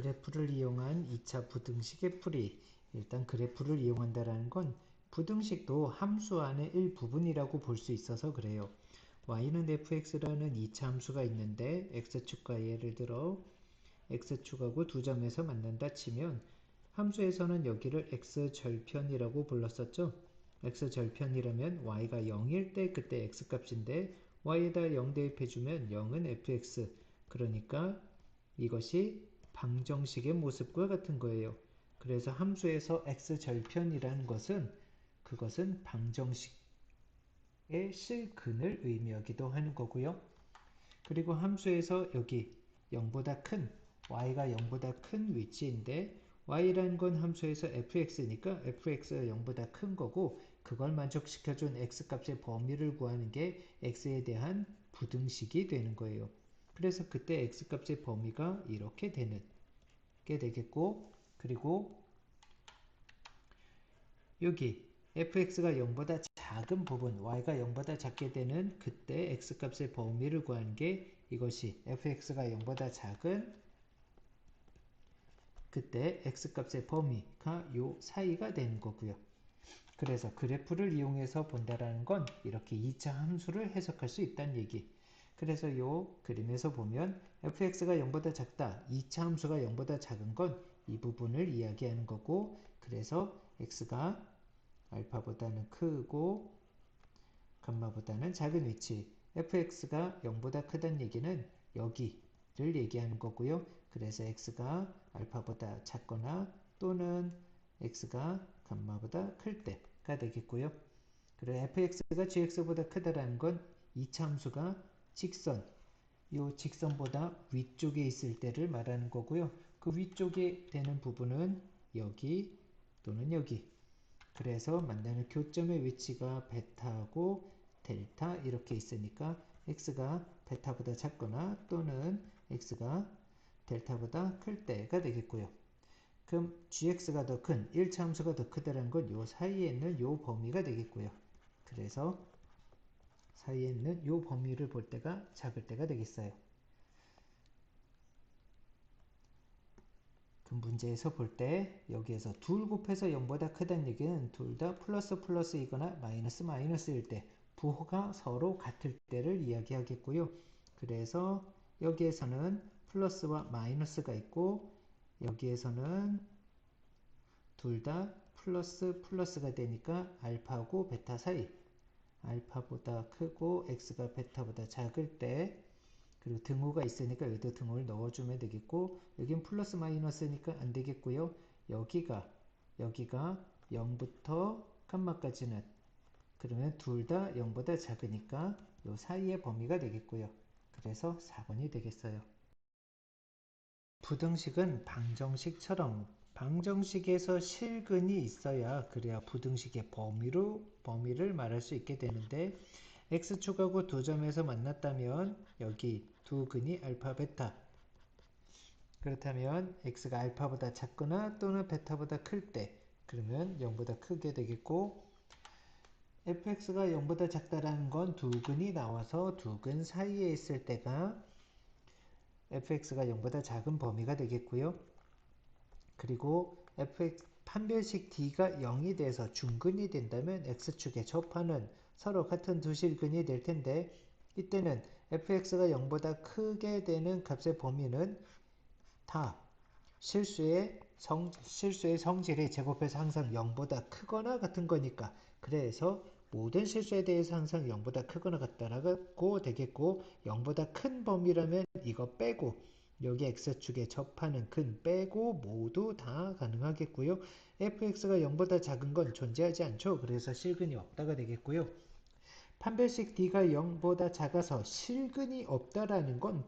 그래프를 이용한 2차 부등식의 풀이. 일단 그래프를 이용한다는 건 부등식도 함수 안의 일부분이라고 볼 수 있어서 그래요. y는 fx라는 2차 함수가 있는데 x축과 예를 들어 x축하고 두 점에서 만난다 치면 함수에서는 여기를 x절편이라고 불렀었죠. x절편이라면 y가 0일 때 그때 x값인데 y에다 0 대입해주면 0은 fx. 그러니까 이것이 방정식의 모습과 같은 거예요. 그래서 함수에서 x절편이라는 것은 그것은 방정식의 실근을 의미하기도 하는 거고요. 그리고 함수에서 여기 0보다 큰 y가 0보다 큰 위치인데 y라는 건 함수에서 fx니까 fx가 0보다 큰 거고 그걸 만족시켜준 x값의 범위를 구하는 게 x에 대한 부등식이 되는 거예요. 그래서 그때 x값의 범위가 이렇게 되는 게 되겠고 그리고 여기 fx가 0보다 작은 부분 y가 0보다 작게 되는 그때 x값의 범위를 구하는 게 이것이 fx가 0보다 작은 그때 x값의 범위가 요 사이가 되는 거고요. 그래서 그래프를 이용해서 본다라는 건 이렇게 2차 함수를 해석할 수 있다는 얘기. 그래서 요 그림에서 보면 fx가 0보다 작다. 2차 함수가 0보다 작은 건 이 부분을 이야기하는 거고 그래서 x가 알파보다는 크고 감마보다는 작은 위치 fx가 0보다 크다는 얘기는 여기를 얘기하는 거고요. 그래서 x가 알파보다 작거나 또는 x가 감마보다 클 때가 되겠고요. 그리고 fx가 gx보다 크다라는 건 2차 함수가 직선, 이 직선보다 위쪽에 있을 때를 말하는 거고요. 그 위쪽에 되는 부분은 여기 또는 여기. 그래서 만나는 교점의 위치가 베타하고 델타 이렇게 있으니까 x가 베타보다 작거나 또는 x가 델타보다 클 때가 되겠고요. 그럼 gx가 더 큰 1차 함수가 더 크다는 건 요 사이에 있는 요 범위가 되겠고요. 그래서 사이에 있는 요 범위를 볼 때가 작을 때가 되겠어요. 그 문제에서 볼 때 여기에서 둘 곱해서 0보다 크다는 얘기는 둘 다 플러스 플러스이거나 마이너스 마이너스일 때 부호가 서로 같을 때를 이야기하겠고요. 그래서 여기에서는 플러스와 마이너스가 있고 여기에서는 둘 다 플러스 플러스가 되니까 알파하고 베타 사이 알파보다 크고 x가 베타보다 작을 때 그리고 등호가 있으니까 여기도 등호를 넣어주면 되겠고 여긴 플러스 마이너스니까 안 되겠고요. 여기가 0부터 감마까지는 그러면 둘 다 0보다 작으니까 요 사이의 범위가 되겠고요. 그래서 4번이 되겠어요. 부등식은 방정식처럼 방정식에서 실근이 있어야 그래야 부등식의 범위를 말할 수 있게 되는데 x축하고 두 점에서 만났다면 여기 두 근이 알파 베타 그렇다면 x가 알파보다 작거나 또는 베타보다 클 때 그러면 0보다 크게 되겠고 fx가 0보다 작다라는 건 두 근이 나와서 두 근 사이에 있을 때가 fx가 0보다 작은 범위가 되겠고요. 그리고 fx 판별식 d가 0이 돼서 중근이 된다면 x축에 접하는 서로 같은 두 실근이 될 텐데 이때는 fx가 0보다 크게 되는 값의 범위는 다 실수의 성질이 제곱해서 항상 0보다 크거나 같은 거니까 그래서 모든 실수에 대해서 항상 0보다 크거나 같다라고 되겠고 0보다 큰 범위라면 이거 빼고 여기 x축에 접하는 근 빼고 모두 다 가능하겠고요. fx가 0보다 작은 건 존재하지 않죠. 그래서 실근이 없다가 되겠고요. 판별식 d가 0보다 작아서 실근이 없다라는 건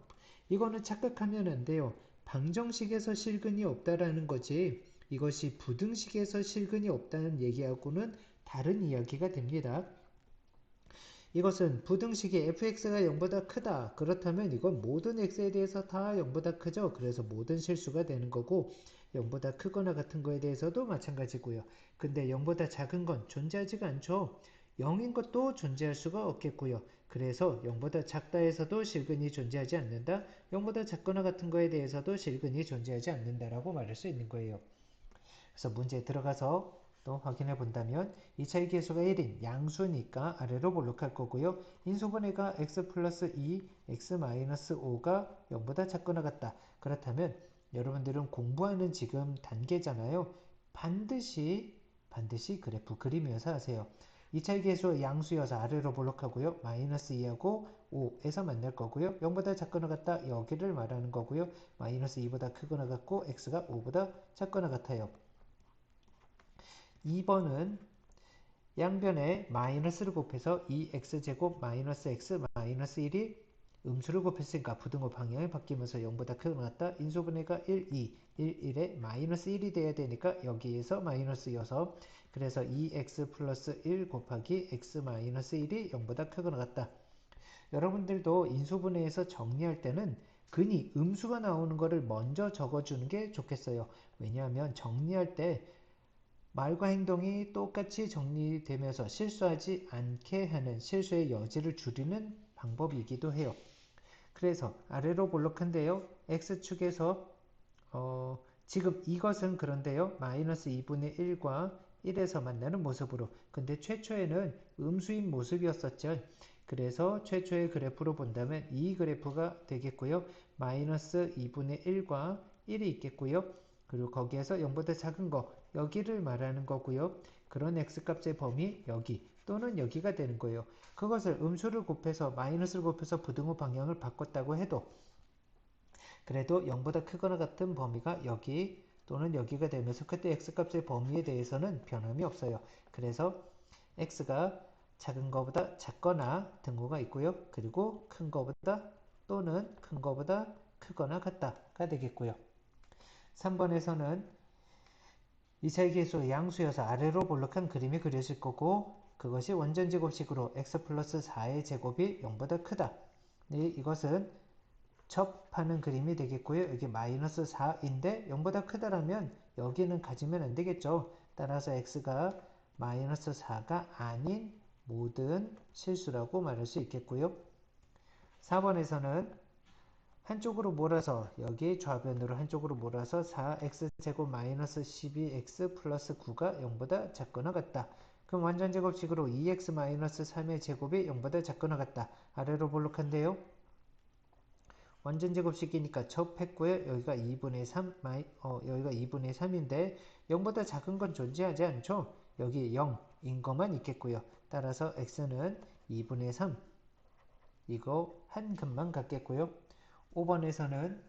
이거는 착각하면 안 돼요. 방정식에서 실근이 없다라는 거지 이것이 부등식에서 실근이 없다는 얘기하고는 다른 이야기가 됩니다. 이것은 부등식이 fx가 0보다 크다. 그렇다면 이건 모든 x에 대해서 다 0보다 크죠. 그래서 모든 실수가 되는 거고 0보다 크거나 같은 거에 대해서도 마찬가지고요. 근데 0보다 작은 건 존재하지가 않죠. 0인 것도 존재할 수가 없겠고요. 그래서 0보다 작다에서도 실근이 존재하지 않는다. 0보다 작거나 같은 거에 대해서도 실근이 존재하지 않는다라고 말할 수 있는 거예요. 그래서 문제에 들어가서 또 확인해 본다면 2차의 계수가 1인 양수니까 아래로 볼록할 거고요. 인수분해가 x 플러스 2, x 마이너스 5가 0보다 작거나 같다. 그렇다면 여러분들은 공부하는 지금 단계잖아요. 반드시 그래프 그리면서 하세요. 2차의 계수 양수여서 아래로 볼록하고요. 마이너스 2하고 5에서 만날 거고요. 0보다 작거나 같다. 여기를 말하는 거고요. 마이너스 2보다 크거나 같고 x가 5보다 작거나 같아요. 2번은 양변에 마이너스를 곱해서 2x제곱 마이너스 x 마이너스 1이 음수를 곱했으니까 부등호 방향이 바뀌면서 0보다 크거나 같다. 인수분해가 1, 2, 1, 1에 마이너스 1이 돼야 되니까 여기에서 마이너스여서 그래서 2x 플러스 1 곱하기 x 마이너스 1이 0보다 크거나 같다. 여러분들도 인수분해에서 정리할 때는 근이 음수가 나오는 거를 먼저 적어주는 게 좋겠어요. 왜냐하면 정리할 때 말과 행동이 똑같이 정리되면서 실수하지 않게 하는 실수의 여지를 줄이는 방법이기도 해요. 그래서 아래로 볼록한데요. x축에서 지금 이것은 그런데요. 마이너스 2분의 1과 1에서 만나는 모습으로 근데 최초에는 음수인 모습이었었죠. 그래서 최초의 그래프로 본다면 이 그래프가 되겠고요. 마이너스 2분의 1과 1이 있겠고요. 그리고 거기에서 0보다 작은 거 여기를 말하는 거고요. 그런 x값의 범위 여기 또는 여기가 되는 거예요. 그것을 음수를 곱해서 마이너스를 곱해서 부등호 방향을 바꿨다고 해도 그래도 0보다 크거나 같은 범위가 여기 또는 여기가 되면서 그때 x값의 범위에 대해서는 변함이 없어요. 그래서 x가 작은 거보다 작거나 등호가 있고요. 그리고 큰 거보다 또는 큰 거보다 크거나 같다가 되겠고요. 3번에서는 2차의 계수 양수여서 아래로 볼록한 그림이 그려질 거고 그것이 원전 제곱식으로 x 플러스 4의 제곱이 0보다 크다. 네, 이것은 접하는 그림이 되겠고요. 여기 마이너스 4인데 0보다 크다라면 여기는 가지면 안 되겠죠. 따라서 x가 마이너스 4가 아닌 모든 실수라고 말할 수 있겠고요. 4번에서는 한쪽으로 몰아서 여기 좌변으로 한쪽으로 몰아서 4x제곱 마이너스 12x 플러스 9가 0보다 작거나 같다. 그럼 완전 제곱식으로 2x 마이너스 3의 제곱이 0보다 작거나 같다. 아래로 볼록한데요. 완전 제곱식이니까 접했고요. 여기가 2분의 3, 여기가 2분의 3인데 0보다 작은 건 존재하지 않죠. 여기 0인 것만 있겠고요. 따라서 x는 2분의 3 이거 한 칸만 갖겠고요. 5번에서는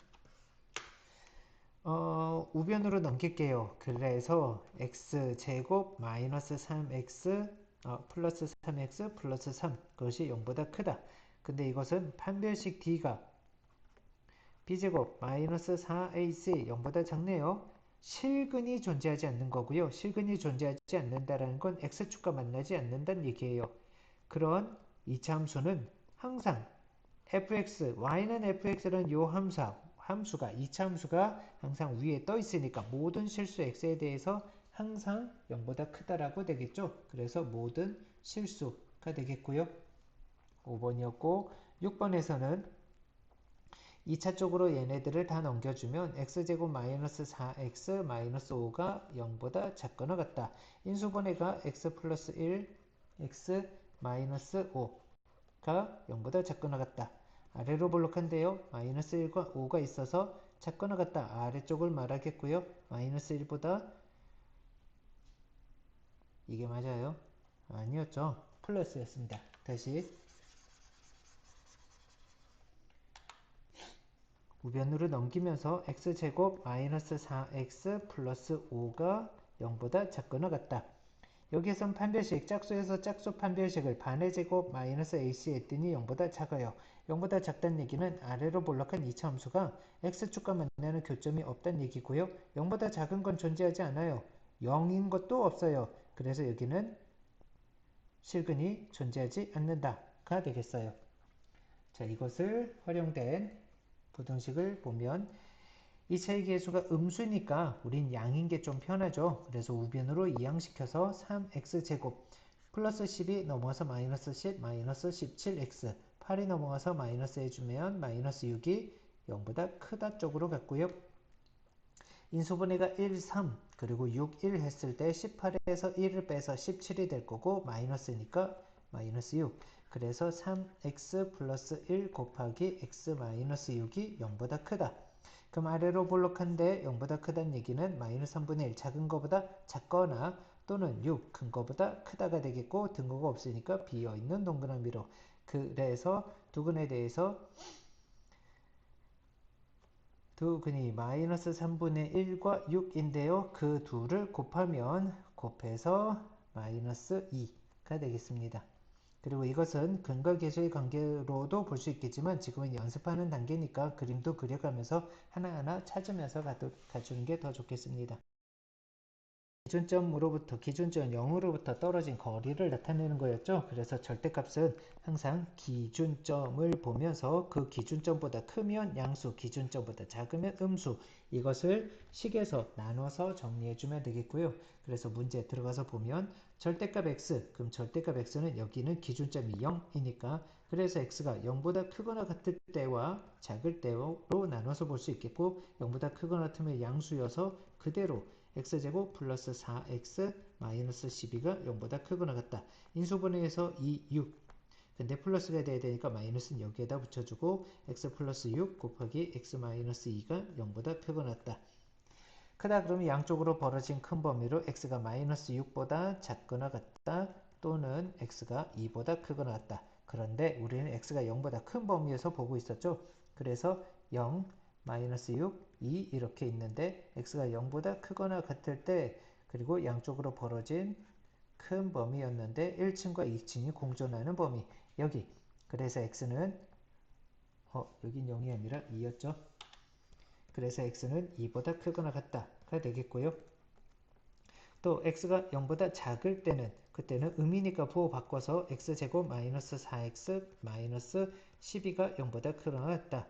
우변으로 넘길게요. 그래서 x제곱 마이너스 3x 플러스 3x 플러스 3 그것이 0보다 크다. 근데 이것은 판별식 d가 b제곱 마이너스 4ac 0보다 작네요. 실근이 존재하지 않는 거고요. 실근이 존재하지 않는다는 건 x축과 만나지 않는다는 얘기예요. 그런 이차 함수는 항상 fx, y는 fx라는 요 함수가 2차 함수가 항상 위에 떠 있으니까 모든 실수 x에 대해서 항상 0보다 크다라고 되겠죠. 그래서 모든 실수가 되겠고요. 5번이었고 6번에서는 2차 쪽으로 얘네들을 다 넘겨주면 x제곱 마이너스 4x 마이너스 5가 0보다 작거나 같다. 인수분해가 x 플러스 1, x 마이너스 5가 0보다 작거나 같다. 아래로 볼록한데요. 마이너스 1과 5가 있어서 작거나 같다. 아래쪽을 말하겠고요. 마이너스 1보다 이게 맞아요? 아니었죠. 플러스였습니다. 다시 우변으로 넘기면서 x제곱 마이너스 4x 플러스 5가 0보다 작거나 같다. 여기에선 판별식, 짝수에서 짝수 판별식을 반의 제곱 마이너스 ac 했더니 0보다 작아요. 0보다 작다는 얘기는 아래로 볼록한 2차 함수가 x축과 만나는 교점이 없다는 얘기고요. 0보다 작은 건 존재하지 않아요. 0인 것도 없어요. 그래서 여기는 실근이 존재하지 않는다가 되겠어요. 자, 이것을 활용된 부등식을 보면 2차의 계수가 음수니까 우린 양인 게 좀 편하죠. 그래서 우변으로 이항시켜서 3x제곱 플러스 10이 넘어가서 마이너스 10, 마이너스 17x. 8이 넘어가서 마이너스 해주면 마이너스 6이 0보다 크다 쪽으로 갔고요. 인수분해가 1, 3, 그리고 6, 1 했을 때 18에서 1을 빼서 17이 될 거고 마이너스니까 마이너스 6. 그래서 3x 플러스 1 곱하기 x 마이너스 6이 0보다 크다. 그럼 아래로 볼록한데 0보다 크다는 얘기는 마이너스 3분의 1 작은 거보다 작거나 또는 6 큰 거보다 크다가 되겠고 등호가 없으니까 비어있는 동그라미로. 그래서 두근에 대해서 두근이 마이너스 3분의 1과 6인데요. 그 둘을 곱해서 마이너스 2가 되겠습니다. 그리고 이것은 근과 계수의 관계로도 볼 수 있겠지만 지금은 연습하는 단계니까 그림도 그려가면서 하나하나 찾으면서 가주는 게 더 좋겠습니다. 기준점 0으로부터 떨어진 거리를 나타내는 거였죠. 그래서 절대값은 항상 기준점을 보면서 그 기준점보다 크면 양수, 기준점보다 작으면 음수, 이것을 식에서 나눠서 정리해주면 되겠고요. 그래서 문제 들어가서 보면 절대값 x, 그럼 절대값 x는 여기는 기준점이 0이니까 그래서 x가 0보다 크거나 같을 때와 작을 때로 나눠서 볼 수 있겠고 0보다 크거나 같으면 양수여서 그대로 x제곱 플러스 4x 마이너스 12가 0보다 크거나 같다. 인수분해에서 2, 6. 근데 플러스가 돼야 되니까 마이너스는 여기에다 붙여주고 x 플러스 6 곱하기 x 마이너스 2가 0보다 크거나 같다. 크다 그러면 양쪽으로 벌어진 큰 범위로 x가 마이너스 6보다 작거나 같다 또는 x가 2보다 크거나 같다. 그런데 우리는 x가 0보다 큰 범위에서 보고 있었죠. 그래서 0, 마이너스 6, 2 이렇게 있는데 x가 0보다 크거나 같을 때 그리고 양쪽으로 벌어진 큰 범위였는데 1층과 2층이 공존하는 범위 여기. 그래서 x는 여긴 0이 아니라 2였죠. 그래서 x는 2보다 크거나 같다가 되겠고요. 또 x가 0보다 작을 때는 그때는 음이니까 부호 바꿔서 x제곱 마이너스 4x 마이너스 12가 0보다 크거나 같다.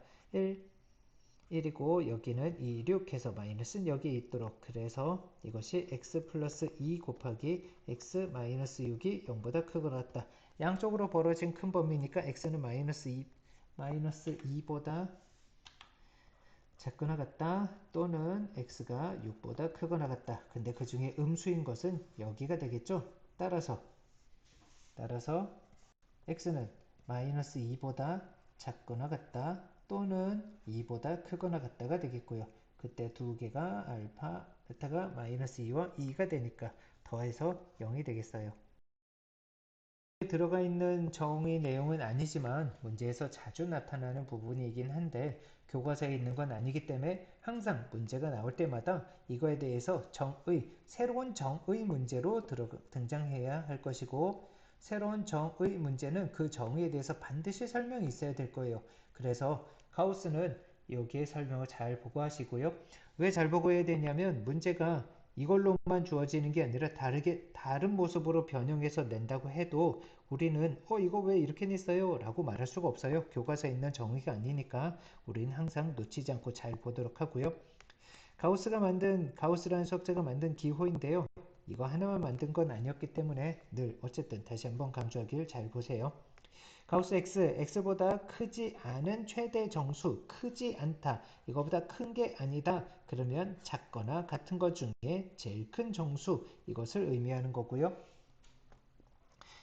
1이고 여기는 2, 6 해서 마이너스는 여기 있도록 그래서 이것이 x 플러스 2 곱하기 x 마이너스 6이 0보다 크거나 같다. 양쪽으로 벌어진 큰 범위니까 x는 마이너스 2보다 작거나 같다 또는 x가 6보다 크거나 같다. 근데 그 중에 음수인 것은 여기가 되겠죠. 따라서 x는 마이너스 2보다 작거나 같다 또는 2보다 크거나 같다가 되겠고요. 그때 두 개가 알파, 베타가 마이너스 2와 2가 되니까 더해서 0이 되겠어요. 들어가 있는 정의 내용은 아니지만 문제에서 자주 나타나는 부분이긴 한데 교과서에 있는 건 아니기 때문에 항상 문제가 나올 때마다 이거에 대해서 새로운 정의 문제로 등장해야 할 것이고 새로운 정의 문제는 그 정의에 대해서 반드시 설명이 있어야 될 거예요. 그래서 가우스는 여기에 설명을 잘 보고 하시고요. 왜 잘 보고 해야 되냐면 문제가 이걸로만 주어지는 게 아니라 다른 모습으로 변형해서 낸다고 해도 우리는 이거 왜 이렇게 냈어요? 라고 말할 수가 없어요. 교과서에 있는 정의가 아니니까 우리는 항상 놓치지 않고 잘 보도록 하고요. 가우스라는 수학자가 만든 기호인데요. 이거 하나만 만든 건 아니었기 때문에 늘 어쨌든 다시 한번 강조하길 잘 보세요. 가우스 x보다 크지 않은 최대 정수, 크지 않다. 이거보다 큰 게 아니다. 그러면 작거나 같은 것 중에 제일 큰 정수, 이것을 의미하는 거고요.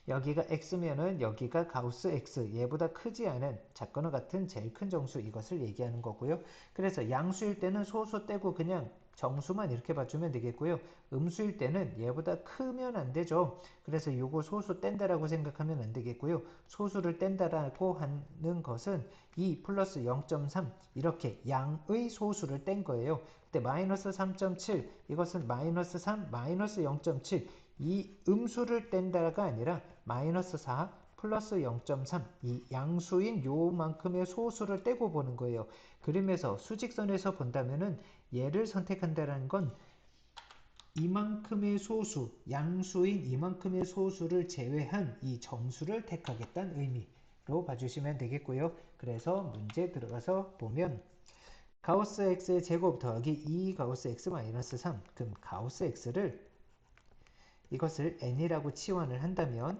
여기가 x면은 여기가 가우스 x, 얘보다 크지 않은 작거나 같은 제일 큰 정수, 이것을 얘기하는 거고요. 그래서 양수일 때는 소수 떼고 그냥 정수만 이렇게 봐주면 되겠고요. 음수일 때는 얘보다 크면 안 되죠. 그래서 요거 소수 뗀다라고 생각하면 안 되겠고요. 소수를 뗀다라고 하는 것은 2 플러스 0.3 이렇게 양의 소수를 뗀 거예요. 근데 마이너스 3.7 이것은 마이너스 3 마이너스 0.7 이 음수를 뗀다가 아니라 마이너스 4 플러스 0.3 이 양수인 요만큼의 소수를 떼고 보는 거예요. 그림에서 수직선에서 본다면은 얘를 선택한다는 건 이만큼의 소수, 양수인 이만큼의 소수를 제외한 이 정수를 택하겠다는 의미로 봐주시면 되겠고요. 그래서 문제 들어가서 보면 가우스 x의 제곱 더하기 2 가우스 x 마이너스 3 그럼 가우스 x를 이것을 n이라고 치환을 한다면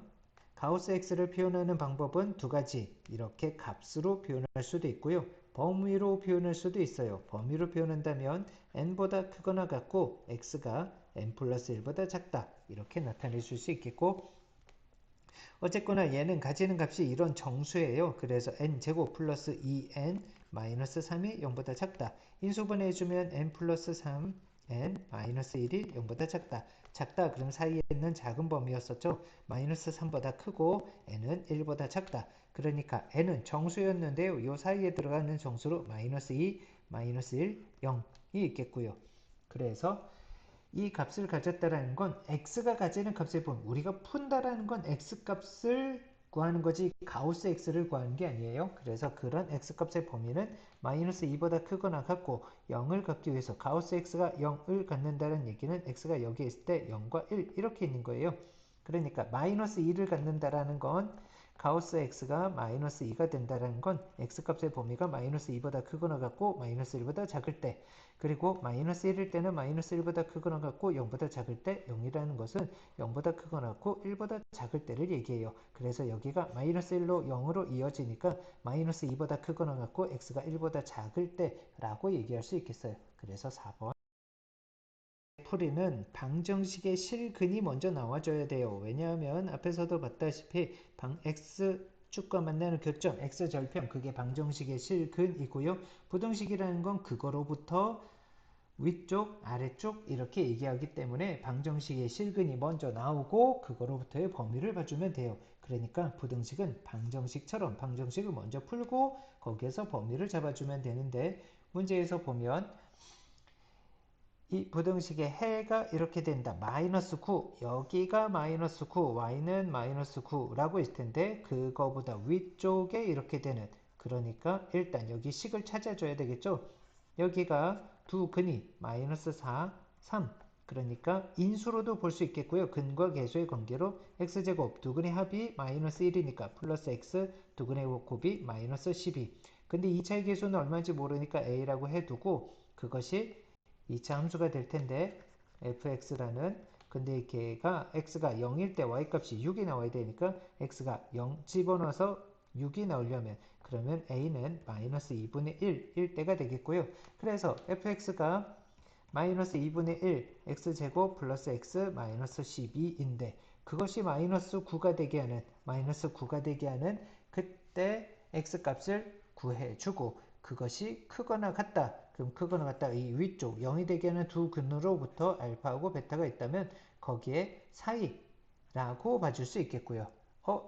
가우스 x를 표현하는 방법은 두 가지. 이렇게 값으로 표현할 수도 있고요. 범위로 표현할 수도 있어요. 범위로 표현한다면 n보다 크거나 같고 x가 n 플러스 1보다 작다. 이렇게 나타내줄 수 있겠고, 어쨌거나 얘는 가지는 값이 이런 정수예요. 그래서 n제곱 플러스 2n 마이너스 3이 0보다 작다. 인수분해 해주면 n 플러스 3 n 마이너스 1이 0보다 작다. 작다 그럼 사이에 있는 작은 범위였었죠. 마이너스 3보다 크고 n은 1보다 작다. 그러니까 n은 정수였는데요. 요 사이에 들어가는 정수로 마이너스 2, 마이너스 1, 0이 있겠고요. 그래서 이 값을 가졌다라는 건 x가 가지는 값을 보면 우리가 푼다라는 건 x값을 구하는 거지 가우스 x를 구하는 게 아니에요. 그래서 그런 x값의 범위는 마이너스 2보다 크거나 같고 0을 갖기 위해서 가우스 x가 0을 갖는다는 얘기는 x가 여기에 있을 때 0과 1 이렇게 있는 거예요. 그러니까 마이너스 2를 갖는다라는 건 가우스 x가 마이너스 2가 된다는 건 x값의 범위가 마이너스 2보다 크거나 같고 마이너스 1보다 작을 때, 그리고 마이너스 1일 때는 마이너스 1보다 크거나 같고 0보다 작을 때 0이라는 것은 0보다 크거나 같고 1보다 작을 때를 얘기해요. 그래서 여기가 마이너스 1로 0으로 이어지니까 마이너스 2보다 크거나 같고 x가 1보다 작을 때라고 얘기할 수 있겠어요. 그래서 4번 풀이는 방정식의 실근이 먼저 나와줘야 돼요. 왜냐하면 앞에서도 봤다시피 x축과 만나는 교점, x절편, 그게 방정식의 실근이고요. 부등식이라는 건 그거로부터 위쪽, 아래쪽 이렇게 얘기하기 때문에 방정식의 실근이 먼저 나오고 그거로부터의 범위를 봐주면 돼요. 그러니까 부등식은 방정식처럼 방정식을 먼저 풀고 거기에서 범위를 잡아주면 되는데, 문제에서 보면 이 부등식의 해가 이렇게 된다. 마이너스 9. 여기가 마이너스 9. y는 마이너스 9라고 있을 텐데 그거보다 위쪽에 이렇게 되는, 그러니까 일단 여기 식을 찾아줘야 되겠죠. 여기가 두 근이 마이너스 4, 3. 그러니까 인수로도 볼 수 있겠고요. 근과 계수의 관계로 x제곱 두 근의 합이 마이너스 1이니까 플러스 x 두 근의 곱이 마이너스 12. 근데 2차의 계수는 얼마인지 모르니까 a라고 해두고 그것이 2차 함수가 될 텐데 fx라는, 근데 걔가 x가 0일 때 y값이 6이 나와야 되니까 x가 0 집어넣어서 6이 나오려면 그러면 a는 마이너스 2분의 1일 때가 되겠고요. 그래서 fx가 마이너스 2분의 1 x제곱 플러스 x 마이너스 12인데 그것이 마이너스 9가 되게 하는, 마이너스 9가 되게 하는 그때 x값을 구해주고, 그것이 크거나 같다. 그럼 크거나 같다. 이 위쪽 0이 되게 하는 두 근으로부터 알파하고 베타가 있다면 거기에 사이라고 봐줄 수 있겠고요.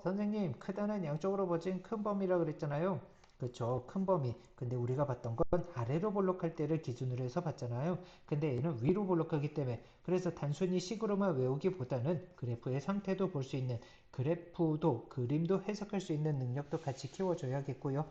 선생님, 크다는 양쪽으로 벌어진 큰 범위라고 그랬잖아요. 그렇죠. 큰 범위. 근데 우리가 봤던 건 아래로 볼록할 때를 기준으로 해서 봤잖아요. 근데 얘는 위로 볼록하기 때문에, 그래서 단순히 식으로만 외우기보다는 그래프의 상태도 볼 수 있는, 그래프도 그림도 해석할 수 있는 능력도 같이 키워줘야겠고요.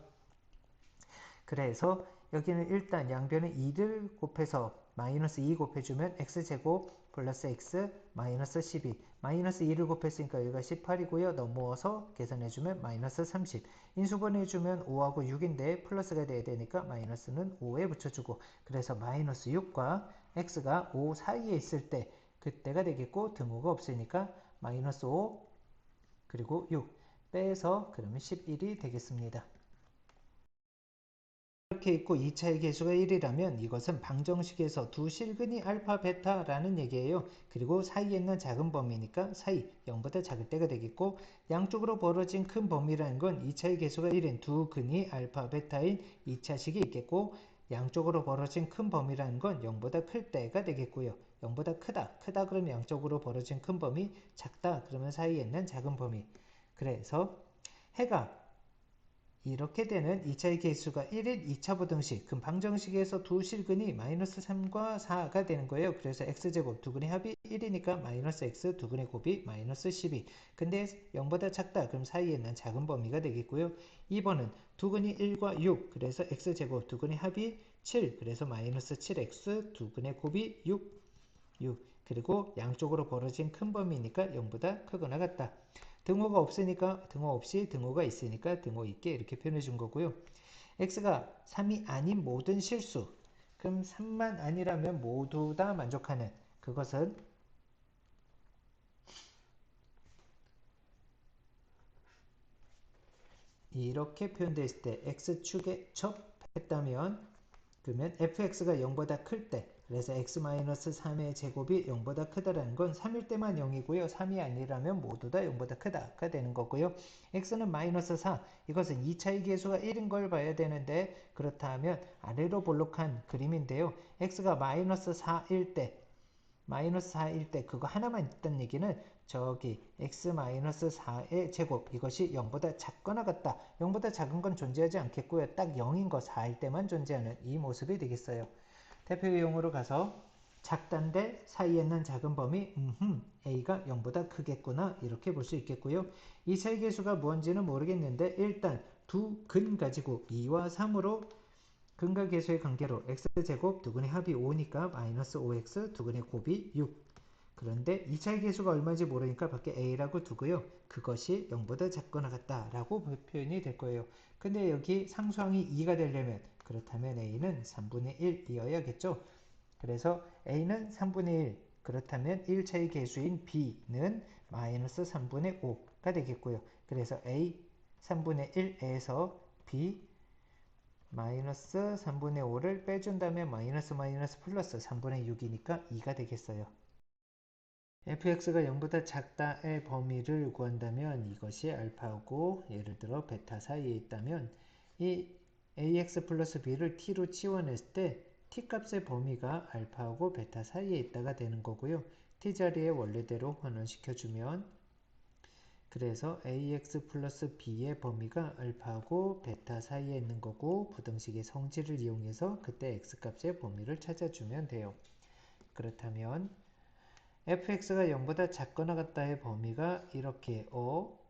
그래서 여기는 일단 양변에 2를 곱해서 마이너스 2 곱해주면 x제곱 플러스 x 마이너스 12, 마이너스 2를 곱했으니까 여기가 18이고요. 넘어서 계산해주면 마이너스 30, 인수분해해주면 5하고 6인데 플러스가 돼야 되니까 마이너스는 5에 붙여주고, 그래서 마이너스 6과 x가 5 사이에 있을 때 그때가 되겠고, 등호가 없으니까 마이너스 5 그리고 6 빼서 그러면 11이 되겠습니다. 이렇게 있고 2차의 계수가 1이라면 이것은 방정식에서 두 실근이 알파, 베타라는 얘기예요. 그리고 사이에 있는 작은 범위니까 사이 0보다 작을 때가 되겠고, 양쪽으로 벌어진 큰 범위라는 건 2차의 계수가 1인 두 근이 알파, 베타인 2차식이 있겠고, 양쪽으로 벌어진 큰 범위라는 건 0보다 클 때가 되겠고요. 0보다 크다. 크다 그러면 양쪽으로 벌어진 큰 범위, 작다 그러면 사이에 있는 작은 범위. 그래서 해가 이렇게 되는 2차의 개수가 1인 2차 부등식, 그럼 방정식에서 두 실근이 마이너스 3과 4가 되는 거예요. 그래서 x제곱 두 근의 합이 1이니까 마이너스 x 두 근의 곱이 마이너스 12. 근데 0보다 작다. 그럼 사이에 있는 작은 범위가 되겠고요. 2번은 두 근이 1과 6. 그래서 x제곱 두 근의 합이 7. 그래서 마이너스 7x 두 근의 곱이 6. 6. 그리고 양쪽으로 벌어진 큰 범위니까 0보다 크거나 같다. 등호가 없으니까 등호 없이, 등호가 있으니까 등호 있게 이렇게 표현해 준 거고요. x가 3이 아닌 모든 실수, 그럼 3만 아니라면 모두 다 만족하는, 그것은 이렇게 표현되어 있을 때 x축에 접했다면 그러면 fx가 0보다 클 때, 그래서 x-3의 제곱이 0보다 크다라는 건 3일 때만 0이고요. 3이 아니라면 모두 다 0보다 크다가 되는 거고요. x는 마이너스 4, 이것은 2차의 계수가 1인 걸 봐야 되는데 그렇다면 아래로 볼록한 그림인데요. x가 마이너스 4일 때, 그거 하나만 있다는 얘기는 저기 x-4의 제곱, 이것이 0보다 작거나 같다. 0보다 작은 건 존재하지 않겠고요. 딱 0인 거 4일 때만 존재하는 이 모습이 되겠어요. 대표 유형으로 가서 작단데 사이에 있는 작은 범위, a가 0보다 크겠구나, 이렇게 볼 수 있겠고요. 2차의 계수가 뭔지는 모르겠는데 일단 두 근 가지고 2와 3으로 근과 계수의 관계로 x제곱 두근의 합이 5니까 마이너스 5x 두근의 곱이 6. 그런데 2차의 계수가 얼마인지 모르니까 밖에 a라고 두고요. 그것이 0보다 작거나 같다라고 표현이 될 거예요. 근데 여기 상수항이 2가 되려면, 그렇다면 a는 3분의 1이어야겠죠. 그래서 a는 3분의 1, 그렇다면 1차의 계수인 b는 마이너스 3분의 5가 되겠고요. 그래서 a 3분의 1에서 b 마이너스 3분의 5를 빼준다면 마이너스 마이너스 플러스 3분의 6이니까 2가 되겠어요. fx가 0보다 작다의 범위를 구한다면 이것이 알파고 예를 들어 베타 사이에 있다면 이 ax 플러스 b를 t로 치워냈을 때 t 값의 범위가 알파하고 베타 사이에 있다가 되는 거고요. t 자리에 원래대로 환원시켜주면, 그래서 ax 플러스 b의 범위가 알파하고 베타 사이에 있는 거고 부등식의 성질을 이용해서 그때 x값의 범위를 찾아주면 돼요. 그렇다면 fx가 0보다 작거나 같다의 범위가 이렇게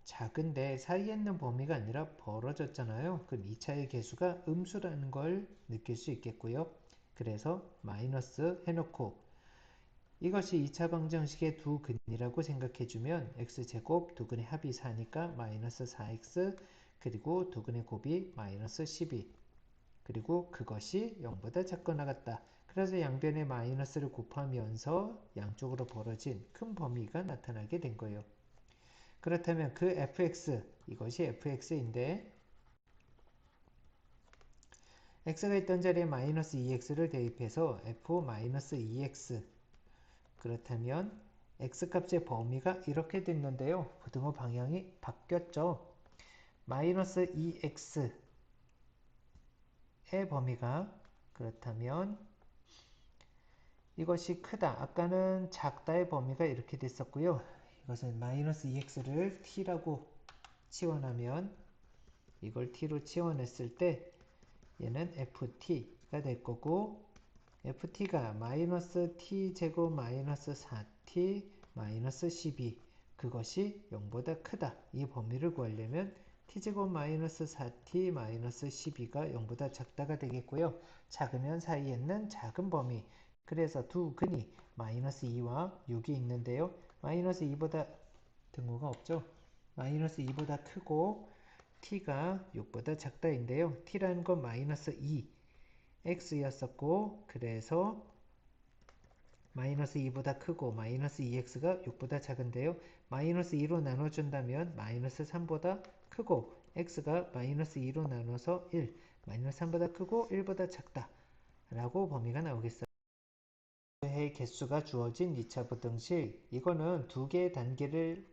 작은데 사이에 있는 범위가 아니라 벌어졌잖아요. 그럼 2차의 계수가 음수라는 걸 느낄 수 있겠고요. 그래서 마이너스 해놓고 이것이 2차 방정식의 두 근이라고 생각해주면 x제곱 두 근의 합이 4니까 마이너스 4x 그리고 두 근의 곱이 마이너스 12, 그리고 그것이 0보다 작거나 같다. 그래서 양변에 마이너스를 곱하면서 양쪽으로 벌어진 큰 범위가 나타나게 된 거예요. 그렇다면 그 fx, 이것이 fx인데 x가 있던 자리에 마이너스 2x를 대입해서 f 마이너스 2x, 그렇다면 x값의 범위가 이렇게 됐는데요. 부등호 방향이 바뀌었죠. 마이너스 2x의 범위가, 그렇다면 이것이 크다, 아까는 작다의 범위가 이렇게 됐었고요. 이것은 마이너스 2x를 t라고 치환하면, 이걸 t로 치환했을 때 얘는 ft가 될 거고, ft가 마이너스 t제곱 마이너스 4t 마이너스 12, 그것이 0보다 크다. 이 범위를 구하려면 t제곱 마이너스 4t 마이너스 12가 0보다 작다가 되겠고요. 작으면 사이에 있는 작은 범위, 그래서 두 근이 마이너스 2와 6이 있는데요. 마이너스 2보다 등호가 없죠. 마이너스 2보다 크고 t가 6보다 작다인데요. t라는 건 마이너스 2 x였었고, 그래서 마이너스 2보다 크고 마이너스 2x가 6보다 작은데요. 마이너스 2로 나눠준다면 마이너스 3보다 크고 x가 마이너스 2로 나눠서 1, 마이너스 3보다 크고 1보다 작다 라고 범위가 나오겠어요. 의 개수가 주어진 2차 부등식, 이거는 두 개의 단계를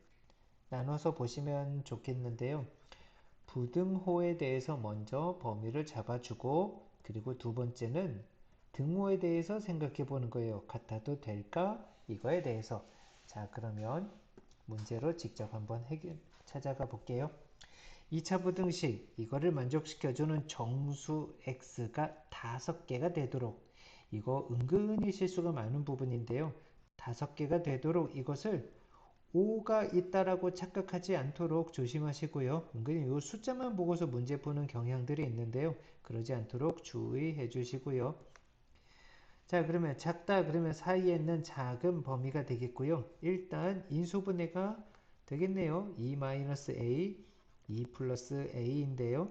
나눠서 보시면 좋겠는데요. 부등호에 대해서 먼저 범위를 잡아주고, 그리고 두 번째는 등호에 대해서 생각해 보는 거예요. 같아도 될까? 이거에 대해서. 자, 그러면 문제로 직접 한번 찾아가 볼게요. 2차 부등식, 이거를 만족시켜주는 정수 x가 5개가 되도록, 이거 은근히 실수가 많은 부분인데요. 5개가 되도록 이것을 5가 있다라고 착각하지 않도록 조심하시고요. 은근히 이 숫자만 보고서 문제 푸는 경향들이 있는데요. 그러지 않도록 주의해 주시고요. 자, 그러면 작다 그러면 사이에 있는 작은 범위가 되겠고요. 일단 인수분해가 되겠네요. 2-a, 2 플러스 a인데요.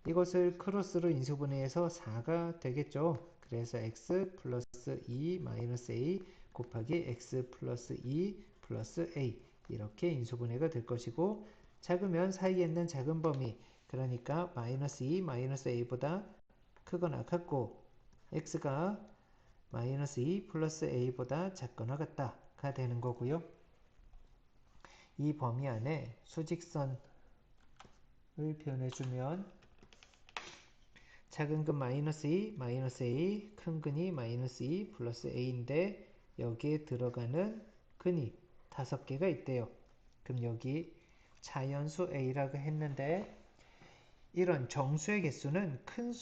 이것을 크로스로 인수분해해서 4가 되겠죠. 그래서 x 플러스 2 마이너스 a 곱하기 x 플러스 2 플러스 a, 이렇게 인수분해가 될 것이고, 작으면 사이에 있는 작은 범위, 그러니까 마이너스 2 마이너스 a보다 크거나 같고 x가 마이너스 2 플러스 a보다 작거나 같다가 되는 거고요. 이 범위 안에 수직선을 표현해주면 작은 근 마이너스 2 마이너스 a, 큰 근이 마이너스 2 플러스 a인데 여기에 들어가는 근이 5개가 있대요. 그럼 여기 자연수 a라고 했는데 이런 정수의 개수는 큰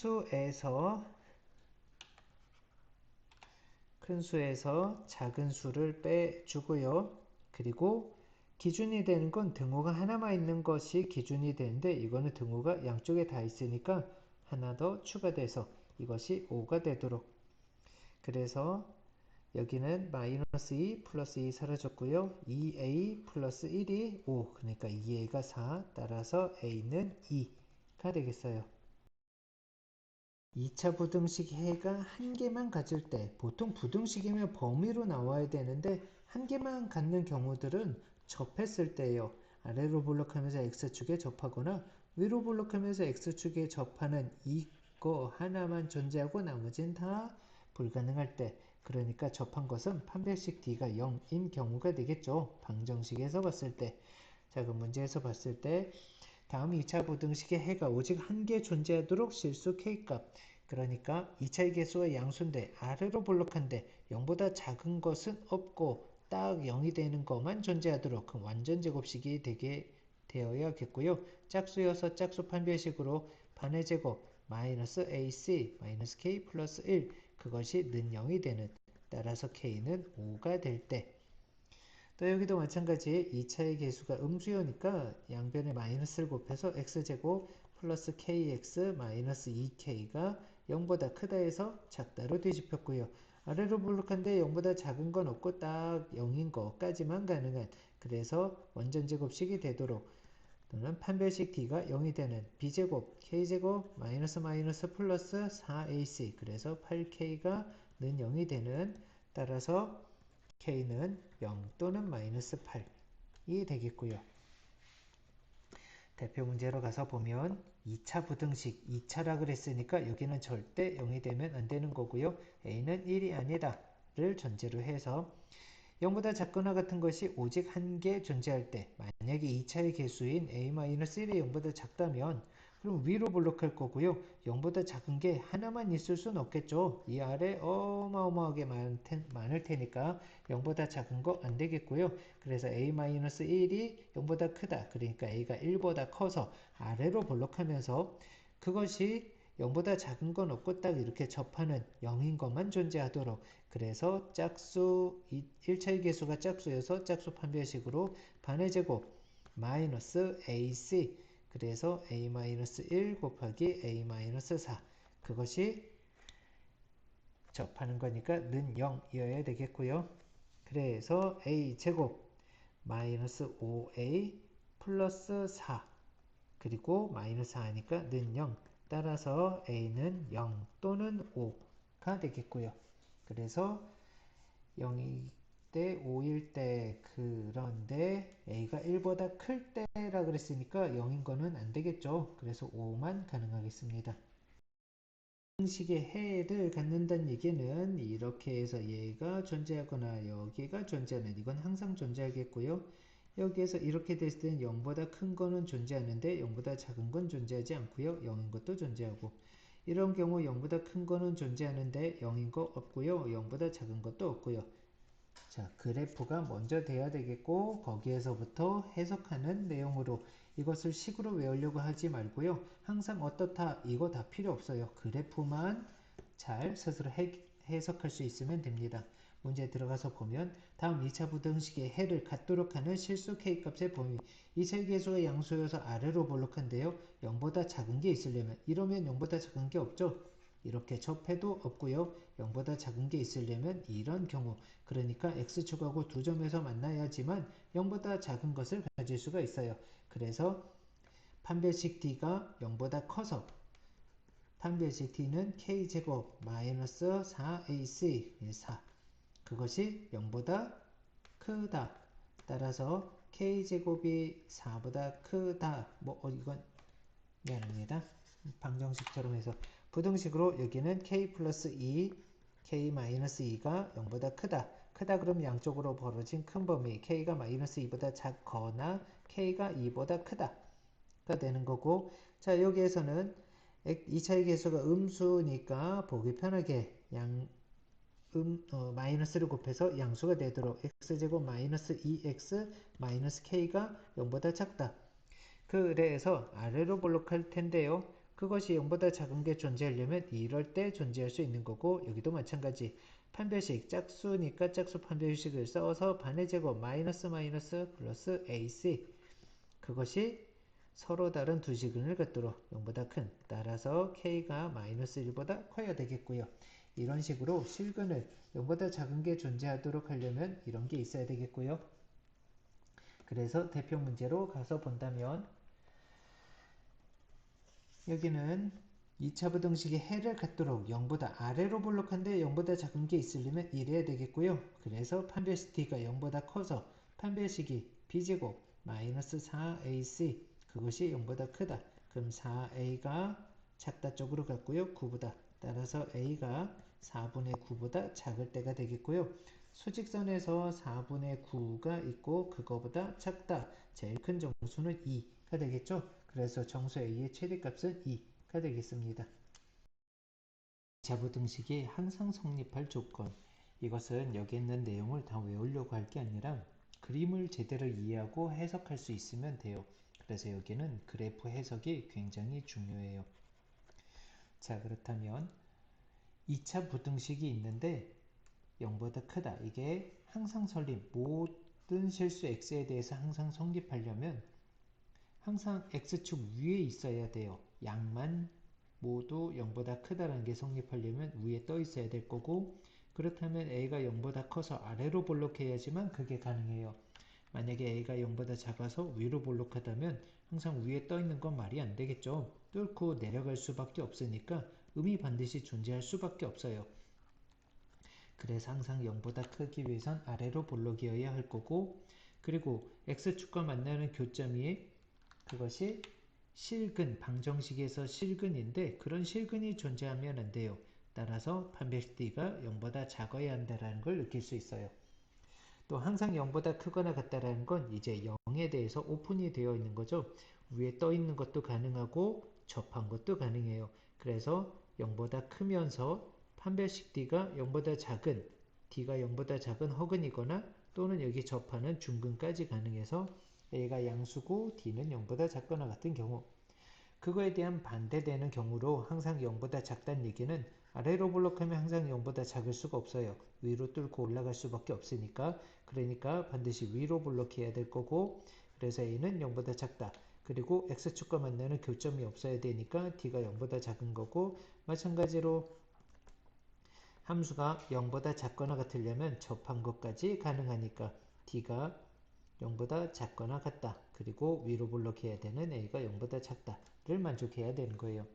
수에서 작은 수를 빼주고요. 그리고 기준이 되는 건 등호가 하나만 있는 것이 기준이 되는데 이거는 등호가 양쪽에 다 있으니까 하나 더 추가돼서 이것이 5가 되도록, 그래서 여기는 마이너스 2 플러스 2 사라졌고요. 2a 플러스 1이 5, 그러니까 2a가 4, 따라서 a는 2가 되겠어요. 2차 부등식 해가 한 개만 가질 때, 보통 부등식이면 범위로 나와야 되는데 한 개만 갖는 경우들은 접했을 때예요. 아래로 볼록하면서 x축에 접하거나 위로 볼록하면서 x축에 접하는 이거 하나만 존재하고 나머지는 다 불가능할 때, 그러니까 접한 것은 판별식 d가 0인 경우가 되겠죠. 방정식에서 봤을 때. 자, 그럼 문제에서 봤을 때 다음 2차 부등식의 해가 오직 한 개 존재하도록 실수 k값, 그러니까 2차의 개수가 양수인데 아래로 볼록한데 0보다 작은 것은 없고 딱 0이 되는 것만 존재하도록, 그럼 완전 제곱식이 되어야겠고요. 짝수여서 짝수 판별식으로 반의 제곱 마이너스 ac 마이너스 k 플러스 1, 그것이 는 0이 되는, 따라서 k는 5가 될 때. 또 여기도 마찬가지 2차의 개수가 음수여니까 양변에 마이너스를 곱해서 x제곱 플러스 kx 마이너스 2k가 0보다 크다 해서 작다로 뒤집혔고요. 아래로 볼록한데 0보다 작은 건 없고 딱 0인 것까지만 가능한, 그래서 원전 제곱식이 되도록, 또는 판별식 d가 0이 되는 b제곱 k제곱 마이너스 마이너스 플러스 4ac, 그래서 8k가 는 0이 되는, 따라서 k는 0 또는 마이너스 8이 되겠고요. 대표 문제로 가서 보면 2차 부등식 2차라 그랬으니까 여기는 절대 0이 되면 안 되는 거고요. a는 1이 아니다 를 전제로 해서 0보다 작거나 같은 것이 오직 한 개 존재할 때, 만약에 2차의 개수인 a-1이 0보다 작다면 그럼 위로 볼록할 거고요. 0보다 작은 게 하나만 있을 수는 없겠죠. 이 아래 어마어마하게 많을 테니까 0보다 작은 거 안 되겠고요. 그래서 a-1이 0보다 크다. 그러니까 a가 1보다 커서 아래로 볼록하면서 그것이 0보다 작은 건 없고 딱 이렇게 접하는 0인 것만 존재하도록, 그래서 짝수 1차의 개수가 짝수여서 짝수 판별식으로 반의 제곱 마이너스 ac, 그래서 a-1 곱하기 a-4, 그것이 접하는 거니까 는 0이어야 되겠고요. 그래서 a제곱 마이너스 5a 플러스 4, 그리고 마이너스 4니까 는 0, 따라서 a는 0 또는 5가 되겠고요. 그래서 0일 때 5일 때, 그런데 a가 1보다 클 때라 그랬으니까 0인 거는 안 되겠죠. 그래서 5만 가능하겠습니다. 식의 해를 갖는다는 얘기는 이렇게 해서 얘가 존재하거나 여기가 존재하는, 이건 항상 존재하겠고요. 여기에서 이렇게 됐을 때는 0보다 큰 거는 존재하는데 0보다 작은 건 존재하지 않고요. 0인 것도 존재하고, 이런 경우 0보다 큰 거는 존재하는데 0인 거 없고요. 0보다 작은 것도 없고요. 자, 그래프가 먼저 돼야 되겠고 거기에서부터 해석하는 내용으로, 이것을 식으로 외우려고 하지 말고요. 항상 어떻다 이거 다 필요 없어요. 그래프만 잘 스스로 해석할 수 있으면 됩니다. 문제 들어가서 보면 다음 2차 부등식의 해를 갖도록 하는 실수 k값의 범위, 2차의 개수가 양수여서 아래로 볼록한데요. 0보다 작은 게 있으려면, 이러면 0보다 작은 게 없죠. 이렇게 접해도 없고요. 0보다 작은 게 있으려면 이런 경우, 그러니까 x축하고 두 점에서 만나야지만 0보다 작은 것을 가질 수가 있어요. 그래서 판별식 d가 0보다 커서 판별식 d는 k제곱 마이너스 4ac 4, 그것이 0보다 크다. 따라서 k제곱이 4보다 크다. 이건 미안합니다. 방정식처럼 해서 부등식으로 여기는 k 플러스 2, k 마이너스 2가 0보다 크다. 크다 그럼 양쪽으로 벌어진 큰 범위 k가 마이너스 2보다 작거나 k가 2보다 크다가 되는 거고, 자 여기에서는 2차의 계수가 음수니까 보기 편하게 마이너스를 곱해서 양수가 되도록 x제곱 마이너스 2x 마이너스 k가 0보다 작다. 그래서 아래로 볼록할 텐데요. 그것이 0보다 작은 게 존재하려면 이럴 때 존재할 수 있는 거고, 여기도 마찬가지. 판별식 짝수니까 짝수 판별식을 써서 반의 제곱 마이너스 마이너스 플러스 ac, 그것이 서로 다른 두 시근을 갖도록 0보다 큰, 따라서 k가 마이너스 1보다 커야 되겠고요. 이런 식으로 실근을 0보다 작은 게 존재하도록 하려면 이런 게 있어야 되겠고요. 그래서 대표 문제로 가서 본다면 여기는 2차 부등식이 해를 갖도록 0보다 아래로 볼록한데 0보다 작은 게 있으려면 이래야 되겠고요. 그래서 판별식 t가 0보다 커서 판별식이 b제곱 마이너스 4ac, 그것이 0보다 크다. 그럼 4a가 작다 쪽으로 갔고요. 9보다. 따라서 a가 4분의 9보다 작을 때가 되겠고요. 수직선에서 4분의 9가 있고 그거보다 작다. 제일 큰 정수는 2가 되겠죠. 그래서 정수 A의 최대값은 2가 되겠습니다. 자부등식이 항상 성립할 조건. 이것은 여기 있는 내용을 다 외우려고 할 게 아니라 그림을 제대로 이해하고 해석할 수 있으면 돼요. 그래서 여기는 그래프 해석이 굉장히 중요해요. 자, 그렇다면 2차 부등식이 있는데 0보다 크다. 이게 항상 성립, 모든 실수 x에 대해서 항상 성립하려면 항상 x축 위에 있어야 돼요. 양만 모두 0보다 크다라는 게 성립하려면 위에 떠 있어야 될 거고, 그렇다면 a가 0보다 커서 아래로 볼록해야지만 그게 가능해요. 만약에 a가 0보다 작아서 위로 볼록하다면 항상 위에 떠 있는 건 말이 안 되겠죠. 뚫고 내려갈 수밖에 없으니까 음이 반드시 존재할 수밖에 없어요. 그래서 항상 0보다 크기 위해선 아래로 볼록이어야 할 거고, 그리고 x축과 만나는 교점이 그것이 실근, 방정식에서 실근인데 그런 실근이 존재하면 안 돼요. 따라서 판별식 t가 0보다 작아야 한다는 걸 느낄 수 있어요. 또 항상 0보다 크거나 같다라는 건 이제 0에 대해서 오픈이 되어 있는 거죠. 위에 떠 있는 것도 가능하고 접한 것도 가능해요. 그래서 0보다 크면서 판별식 t가 0보다 작은, t가 0보다 작은 허근이거나 또는 여기 접하는 중근까지 가능해서 a가 양수고 t는 0보다 작거나 같은 경우, 그거에 대한 반대되는 경우로 항상 0보다 작다는 얘기는 아래로 볼록하면 항상 0보다 작을 수가 없어요. 위로 뚫고 올라갈 수밖에 없으니까. 그러니까 반드시 위로 볼록해야 될 거고, 그래서 a는 0보다 작다. 그리고 x축과 만나는 교점이 없어야 되니까 t가 0보다 작은 거고, 마찬가지로 함수가 0보다 작거나 같으려면 접한 것까지 가능하니까 t가 0보다 작거나 같다. 그리고 위로 볼록해야 되는 a가 0보다 작다를 만족해야 되는 거예요.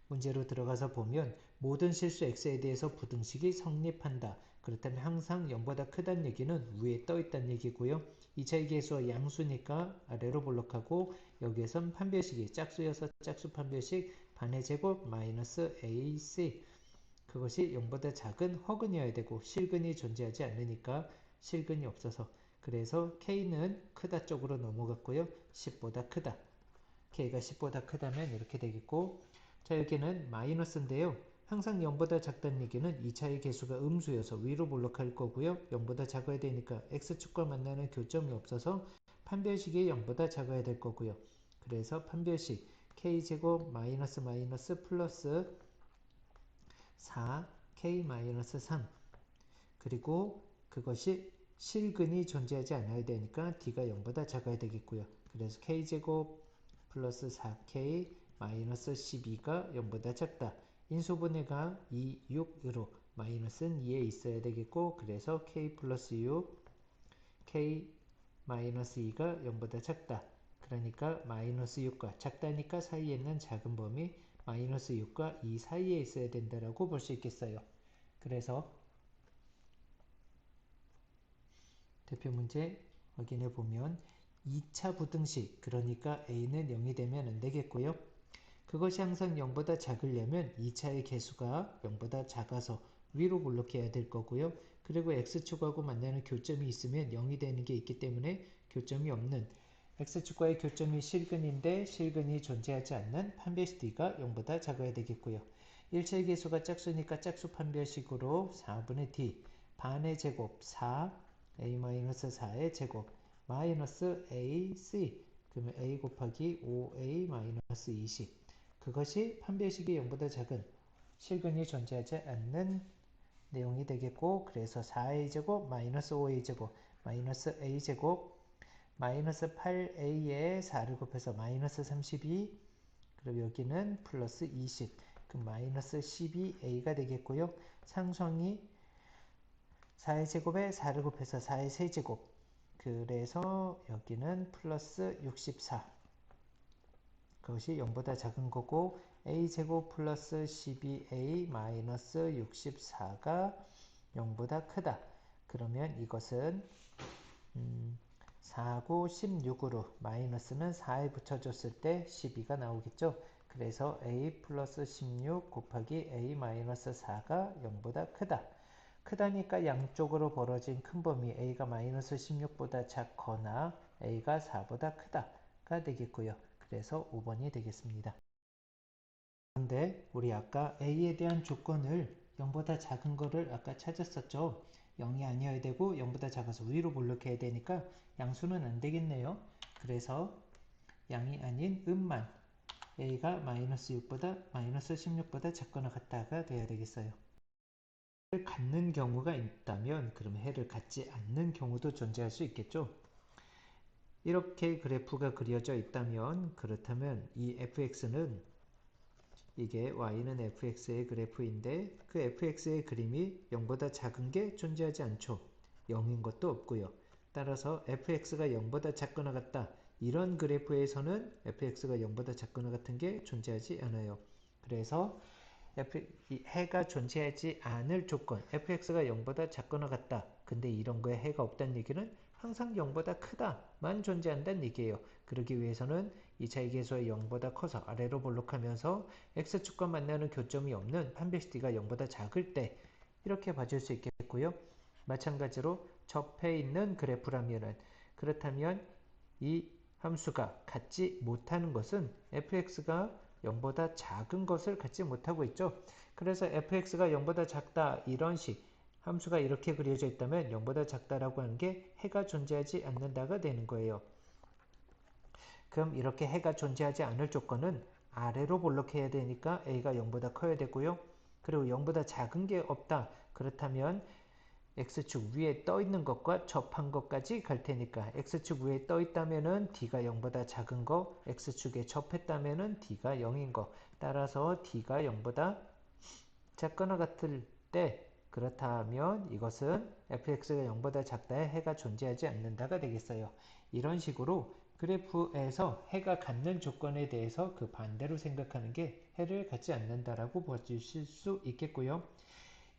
문제로 들어가서 보면 모든 실수 x에 대해서 부등식이 성립한다. 그렇다면 항상 0보다 크다는 얘기는 위에 떠 있다는 얘기고요. 2차의 계수와 양수니까 아래로 볼록하고, 여기에선 판별식이 짝수여서 짝수 판별식 반의 제곱 마이너스 ac, 그것이 0보다 작은 허근이어야 되고 실근이 존재하지 않으니까 실근이 없어서, 그래서 k는 크다 쪽으로 넘어갔고요. 10보다 크다. k가 10보다 크다면 이렇게 되겠고, 자 여기는 마이너스인데요. 항상 0보다 작다는 얘기는 2차의 계수가 음수여서 위로 볼록할 거고요. 0보다 작아야 되니까 x축과 만나는 교점이 없어서 판별식이 0보다 작아야 될 거고요. 그래서 판별식 k제곱 마이너스 마이너스 플러스 4k-3, 그리고 그것이 실근이 존재하지 않아야 되니까 d가 0보다 작아야 되겠고요. 그래서 k제곱 플러스 4k 마이너스 12가 0보다 작다. 인수분해가 2, 6으로 마이너스는 2에 있어야 되겠고, 그래서 k 플러스 6, k 마이너스 2가 0보다 작다. 그러니까 마이너스 6과 작다니까 사이에 있는 작은 범위 마이너스 6과 2 사이에 있어야 된다라고 볼 수 있겠어요. 그래서 대표 문제 확인해 보면 2차 부등식, 그러니까 a는 0이 되면 안 되겠고요. 그것이 항상 0보다 작으려면 2차의 개수가 0보다 작아서 위로 볼록해야 될 거고요. 그리고 x축하고 만나는 교점이 있으면 0이 되는 게 있기 때문에 교점이 없는 x축과의 교점이 실근인데 실근이 존재하지 않는 판별식 d가 0보다 작아야 되겠고요. 1차의 개수가 짝수니까 짝수 판별식으로 4분의 d 반의 제곱 4 a-4의 제곱 마이너스 ac 그러면 a 곱하기 5a-20 그것이 판별식이 0보다 작은 실근이 존재하지 않는 내용이 되겠고 그래서 4a제곱 마이너스 5a제곱 마이너스 a제곱 마이너스 8a에 4를 곱해서 마이너스 32 그리고 여기는 플러스 20 그럼 마이너스 12a가 되겠고요. 상수항이 4의 제곱에 4를 곱해서 4의 세제곱 그래서 여기는 플러스 64 그것이 0보다 작은 거고 a제곱 플러스 12a 마이너스 64가 0보다 크다. 그러면 이것은 4고 16으로 마이너스는 4에 붙여줬을 때 12가 나오겠죠. 그래서 a 플러스 16 곱하기 a 마이너스 4가 0보다 크다. 크다니까 양쪽으로 벌어진 큰 범위 a가 마이너스 16보다 작거나 a가 4보다 크다가 되겠고요. 그래서 5번이 되겠습니다. 그런데 우리 아까 a에 대한 조건을 0보다 작은 거를 아까 찾았었죠. 0이 아니어야 되고 0보다 작아서 위로 볼록해야 되니까 양수는 안 되겠네요. 그래서 양이 아닌 음만 a가 마이너스 6보다 마이너스 16보다 작거나 같다가 돼야 되겠어요. 해를 갖는 경우가 있다면 그럼 해를 갖지 않는 경우도 존재할 수 있겠죠. 이렇게 그래프가 그려져 있다면 그렇다면 이 fx는 이게 y는 fx의 그래프인데 그 fx의 그림이 0보다 작은 게 존재하지 않죠. 0인 것도 없고요. 따라서 fx가 0보다 작거나 같다. 이런 그래프에서는 fx가 0보다 작거나 같은 게 존재하지 않아요. 그래서 해가 존재하지 않을 조건 fx가 0보다 작거나 같다. 근데 이런 거에 해가 없다는 얘기는 항상 0보다 크다만 존재한다는 얘기예요. 그러기 위해서는 2차의 개수가 0보다 커서 아래로 볼록하면서 x축과 만나는 교점이 없는 판별식 d가 0보다 작을 때 이렇게 봐줄 수 있겠고요. 마찬가지로 접해 있는 그래프라면은 그렇다면 이 함수가 갖지 못하는 것은 fx가 0보다 작은 것을 갖지 못하고 있죠. 그래서 fx가 0보다 작다 이런 식 함수가 이렇게 그려져 있다면 0보다 작다라고 하는 게 해가 존재하지 않는다가 되는 거예요. 그럼 이렇게 해가 존재하지 않을 조건은 아래로 볼록해야 되니까 a가 0보다 커야 되고요. 그리고 0보다 작은 게 없다. 그렇다면 x축 위에 떠 있는 것과 접한 것까지 갈 테니까 x축 위에 떠 있다면은 d가 0보다 작은 거, x축에 접했다면은 d가 0인 거. 따라서 d가 0보다 작거나 같을 때 그렇다면 이것은 fx가 0보다 작다에 해가 존재하지 않는다가 되겠어요. 이런 식으로 그래프에서 해가 갖는 조건에 대해서 그 반대로 생각하는 게 해를 갖지 않는다라고 보실 수 있겠고요.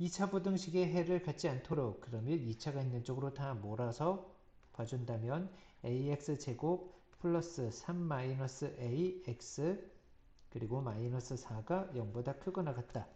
2차 부등식의 해를 갖지 않도록 그러면 2차가 있는 쪽으로 다 몰아서 봐준다면 ax제곱 플러스 3-ax 그리고 마이너스 4가 0보다 크거나 같다.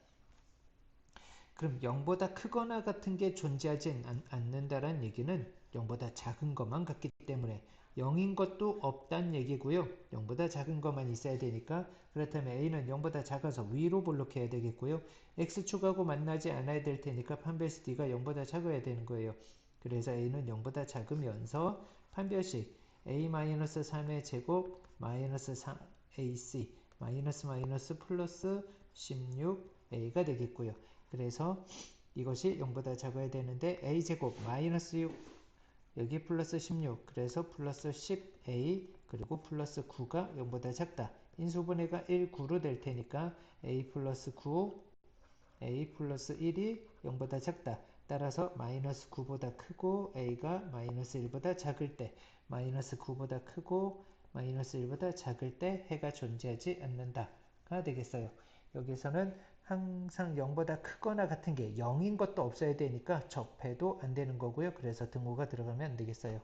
그럼 0보다 크거나 같은 게 존재하지 않는다는 얘기는 0보다 작은 것만 같기 때문에 0인 것도 없다는 얘기고요. 0보다 작은 것만 있어야 되니까 그렇다면 a는 0보다 작아서 위로 볼록해야 되겠고요. x축하고 만나지 않아야 될 테니까 판별식 d가 0보다 작아야 되는 거예요. 그래서 a는 0보다 작으면서 판별식 a-3의 제곱 마이너스 4ac 마이너스 마이너스 플러스 16a가 되겠고요. 그래서 이것이 0보다 작아야 되는데 a제곱 마이너스 6 여기 플러스 16 그래서 플러스 10a 그리고 플러스 9가 0보다 작다. 인수분해가 1, 9로 될 테니까 a 플러스 9 a 플러스 1이 0보다 작다. 따라서 마이너스 9보다 크고 a가 마이너스 1보다 작을 때 마이너스 9보다 크고 마이너스 1보다 작을 때 해가 존재하지 않는다가 되겠어요. 여기서는 항상 0보다 크거나 같은 게 0인 것도 없어야 되니까 접해도 안 되는 거고요. 그래서 등호가 들어가면 안 되겠어요.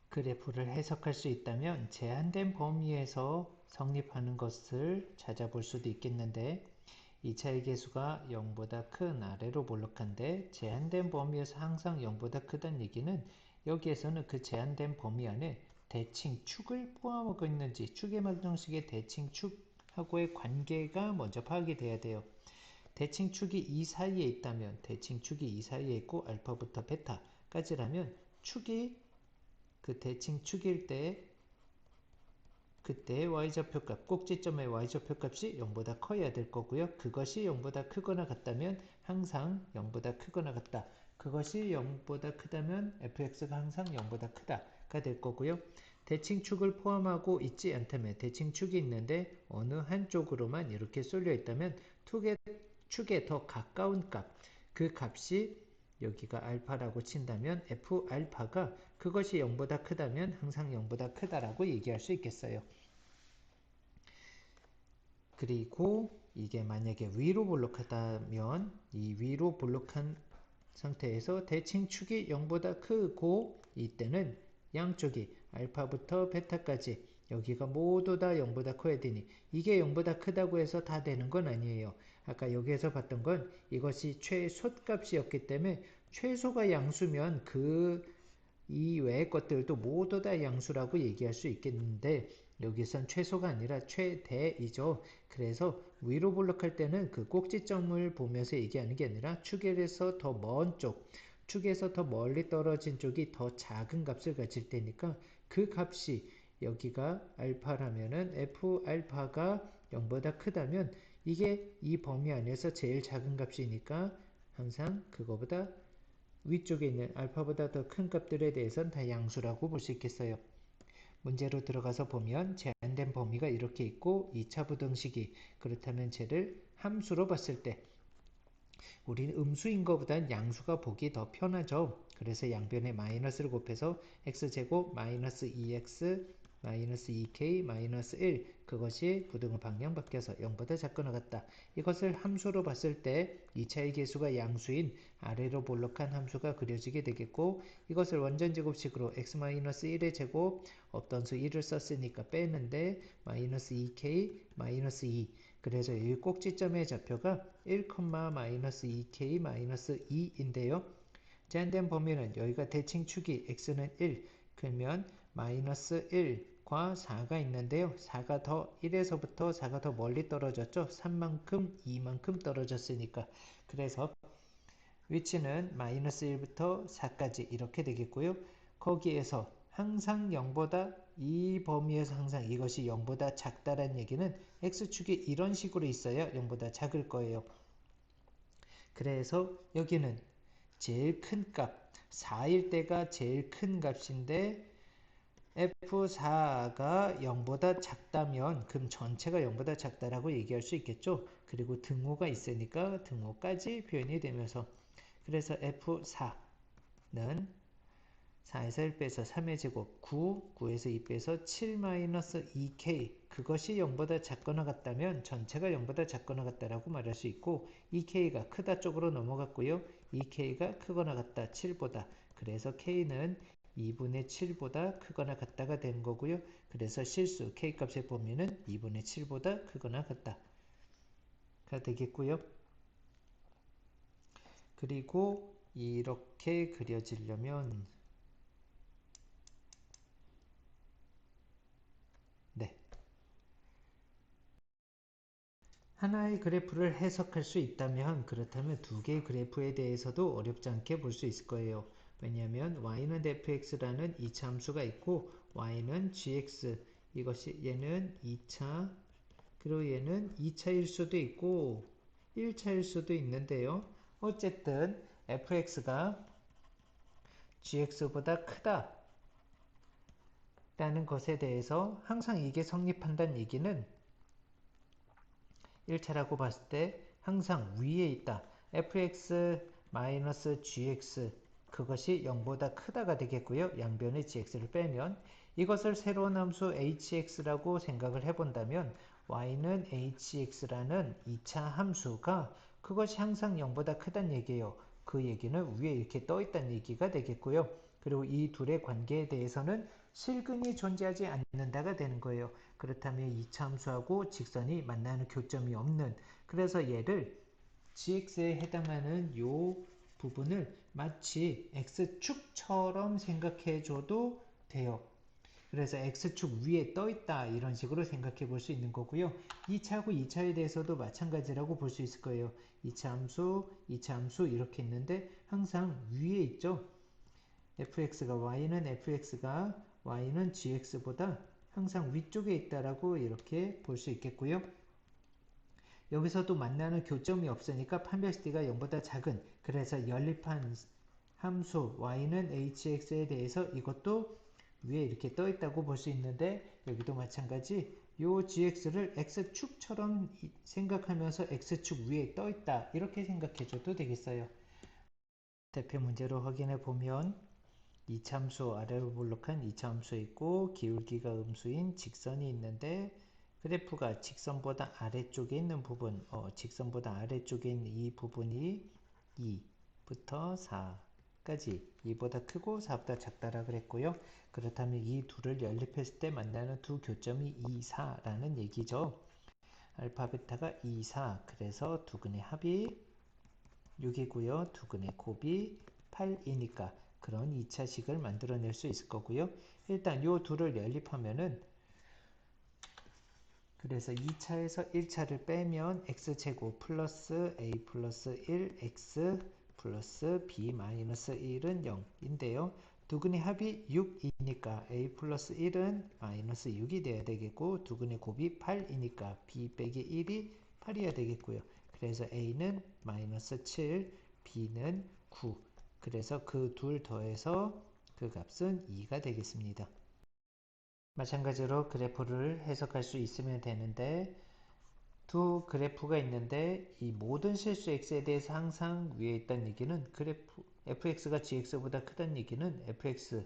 그래프를 해석할 수 있다면 제한된 범위에서 성립하는 것을 찾아볼 수도 있겠는데 2차의 계수가 0보다 큰 아래로 볼록한데 제한된 범위에서 항상 0보다 크다는 얘기는 여기에서는 그 제한된 범위 안에 대칭 축을 포함하고 있는지 축의 방정식의 대칭 축하고의 관계가 먼저 파악이 돼야 돼요. 대칭 축이 이 사이에 있다면 대칭 축이 이 사이에 있고 알파부터 베타까지라면 축이 그 대칭 축일 때 그때 y좌표값, 꼭지점의 y좌표값이 0보다 커야 될 거고요. 그것이 0보다 크거나 같다면 항상 0보다 크거나 같다. 그것이 0보다 크다면 fx가 항상 0보다 크다가 될 거고요. 대칭축을 포함하고 있지 않다면 대칭축이 있는데 어느 한쪽으로만 이렇게 쏠려 있다면 축에 더 가까운 값, 그 값이 여기가 알파라고 친다면 f 알파가 그것이 0보다 크다면 항상 0보다 크다라고 얘기할 수 있겠어요. 그리고 이게 만약에 위로 볼록하다면 이 위로 볼록한 상태에서 대칭축이 0보다 크고 이때는 양쪽이 알파부터 베타까지 여기가 모두 다 0보다 커야 되니 이게 0보다 크다고 해서 다 되는 건 아니에요. 아까 여기에서 봤던 건 이것이 최소값이었기 때문에 최소가 양수면 그 이외의 것들도 모두 다 양수라고 얘기할 수 있겠는데 여기선 최소가 아니라 최대이죠. 그래서 위로 볼록할 때는 그 꼭지점을 보면서 얘기하는 게 아니라 축에서 더 먼 쪽, 축에서 더 멀리 떨어진 쪽이 더 작은 값을 가질 때니까 그 값이 여기가 알파라면은 f 알파가 0보다 크다면 이게 이 범위 안에서 제일 작은 값이니까 항상 그거보다 위쪽에 있는 알파보다 더 큰 값들에 대해서는 다 양수라고 볼 수 있겠어요. 문제로 들어가서 보면 제한된 범위가 이렇게 있고 2차 부등식이 그렇다면 쟤를 함수로 봤을 때 우리는 음수인 것보단 양수가 보기 더 편하죠. 그래서 양변에 마이너스를 곱해서 x제곱 마이너스 2x 마이너스 2k 마이너스 1 그것이 부등호 방향 바뀌어서 0보다 작거나 같다. 이것을 함수로 봤을 때 2차의 계수가 양수인 아래로 볼록한 함수가 그려지게 되겠고 이것을 원전제곱식으로 x-1의 제곱 없던 수 1을 썼으니까 빼는데 마이너스 2k 마이너스 2 그래서 이 꼭지점의 좌표가 1,-2k-2인데요. 제한된 범위는 여기가 대칭축이 x는 1, 그러면 마이너스 1과 4가 있는데요. 4가 더 1에서부터 4가 더 멀리 떨어졌죠. 3만큼, 2만큼 떨어졌으니까. 그래서 위치는 마이너스 1부터 4까지 이렇게 되겠고요. 거기에서 항상 0보다 이 범위에서 항상 이것이 0보다 작다라는 얘기는 x축이 이런 식으로 있어야 0보다 작을 거예요. 그래서 여기는 제일 큰 값, 4일 때가 제일 큰 값인데 F4가 0보다 작다면 그럼 전체가 0보다 작다라고 얘기할 수 있겠죠. 그리고 등호가 있으니까 등호까지 표현이 되면서 그래서 F4는 4에서 1 빼서 3의 제곱 9, 9에서 2 빼서 7-2k 그것이 0보다 작거나 같다면 전체가 0보다 작거나 같다라고 말할 수 있고 2k가 크다 쪽으로 넘어갔고요. 2k가 크거나 같다 7보다 그래서 k는 2분의 7보다 크거나 같다가 되는 거고요. 그래서 실수 k값의 범위는 2분의 7보다 크거나 같다가 되겠고요. 그리고 이렇게 그려지려면 네. 하나의 그래프를 해석할 수 있다면 그렇다면 두 개의 그래프에 대해서도 어렵지 않게 볼 수 있을 거예요. 왜냐하면 y는 fx라는 2차 함수가 있고 y는 gx 이것이 얘는 2차 그리고 얘는 2차일 수도 있고 1차일 수도 있는데요. 어쨌든 fx가 gx보다 크다 라는 것에 대해서 항상 이게 성립한다는 얘기는 1차라고 봤을 때 항상 위에 있다. fx-gx 그것이 0보다 크다가 되겠고요. 양변의 gx를 빼면 이것을 새로운 함수 hx라고 생각을 해본다면 y는 hx라는 2차 함수가 그것이 항상 0보다 크다는 얘기예요. 그 얘기는 위에 이렇게 떠 있다는 얘기가 되겠고요. 그리고 이 둘의 관계에 대해서는 실근이 존재하지 않는다가 되는 거예요. 그렇다면 이차 함수하고 직선이 만나는 교점이 없는, 그래서 얘를 gx에 해당하는 요 부분을 마치 x축처럼 생각해 줘도 돼요. 그래서 x축 위에 떠 있다 이런 식으로 생각해 볼 수 있는 거고요. 2차하고 2차에 대해서도 마찬가지라고 볼 수 있을 거예요. 2차 함수, 2차 함수 이렇게 있는데 항상 위에 있죠. fx가 y는 gx보다 항상 위쪽에 있다라고 이렇게 볼 수 있겠고요. 여기서도 만나는 교점이 없으니까 판별식 d가 0보다 작은, 그래서 연립한 함수 y는 hx에 대해서 이것도 위에 이렇게 떠 있다고 볼 수 있는데, 여기도 마찬가지 요 gx를 x축처럼 생각하면서 x축 위에 떠 있다 이렇게 생각해 줘도 되겠어요. 대표 문제로 확인해 보면 이차함수 아래로 볼록한 이차함수 있고 기울기가 음수인 직선이 있는데, 그래프가 직선보다 아래쪽에 있는 부분, 직선보다 아래쪽에 있는 이 부분이 2부터 4까지 2보다 크고 4보다 작다라 그랬고요. 그렇다면 이 둘을 연립했을 때 만나는 두 교점이 2, 4라는 얘기죠. 알파 베타가 2, 4, 그래서 두근의 합이 6이고요. 두근의 곱이 8이니까 그런 2차식을 만들어낼 수 있을 거고요. 일단 요 둘을 연립하면은, 그래서 2차에서 1차를 빼면 x제곱 플러스 a 플러스 1 x 플러스 b 마이너스 1은 0인데요. 두근의 합이 6이니까 a 플러스 1은 마이너스 6이 돼야 되겠고, 두근의 곱이 8이니까 b 빼기 1이 8이어야 되겠고요. 그래서 a는 마이너스 7, b는 9. 그래서 그 둘 더해서 그 값은 2가 되겠습니다. 마찬가지로 그래프를 해석할 수 있으면 되는데, 두 그래프가 있는데 이 모든 실수 x에 대해서 항상 위에 있다는 얘기는, 그래프 fx가 gx보다 크다는 얘기는 fx,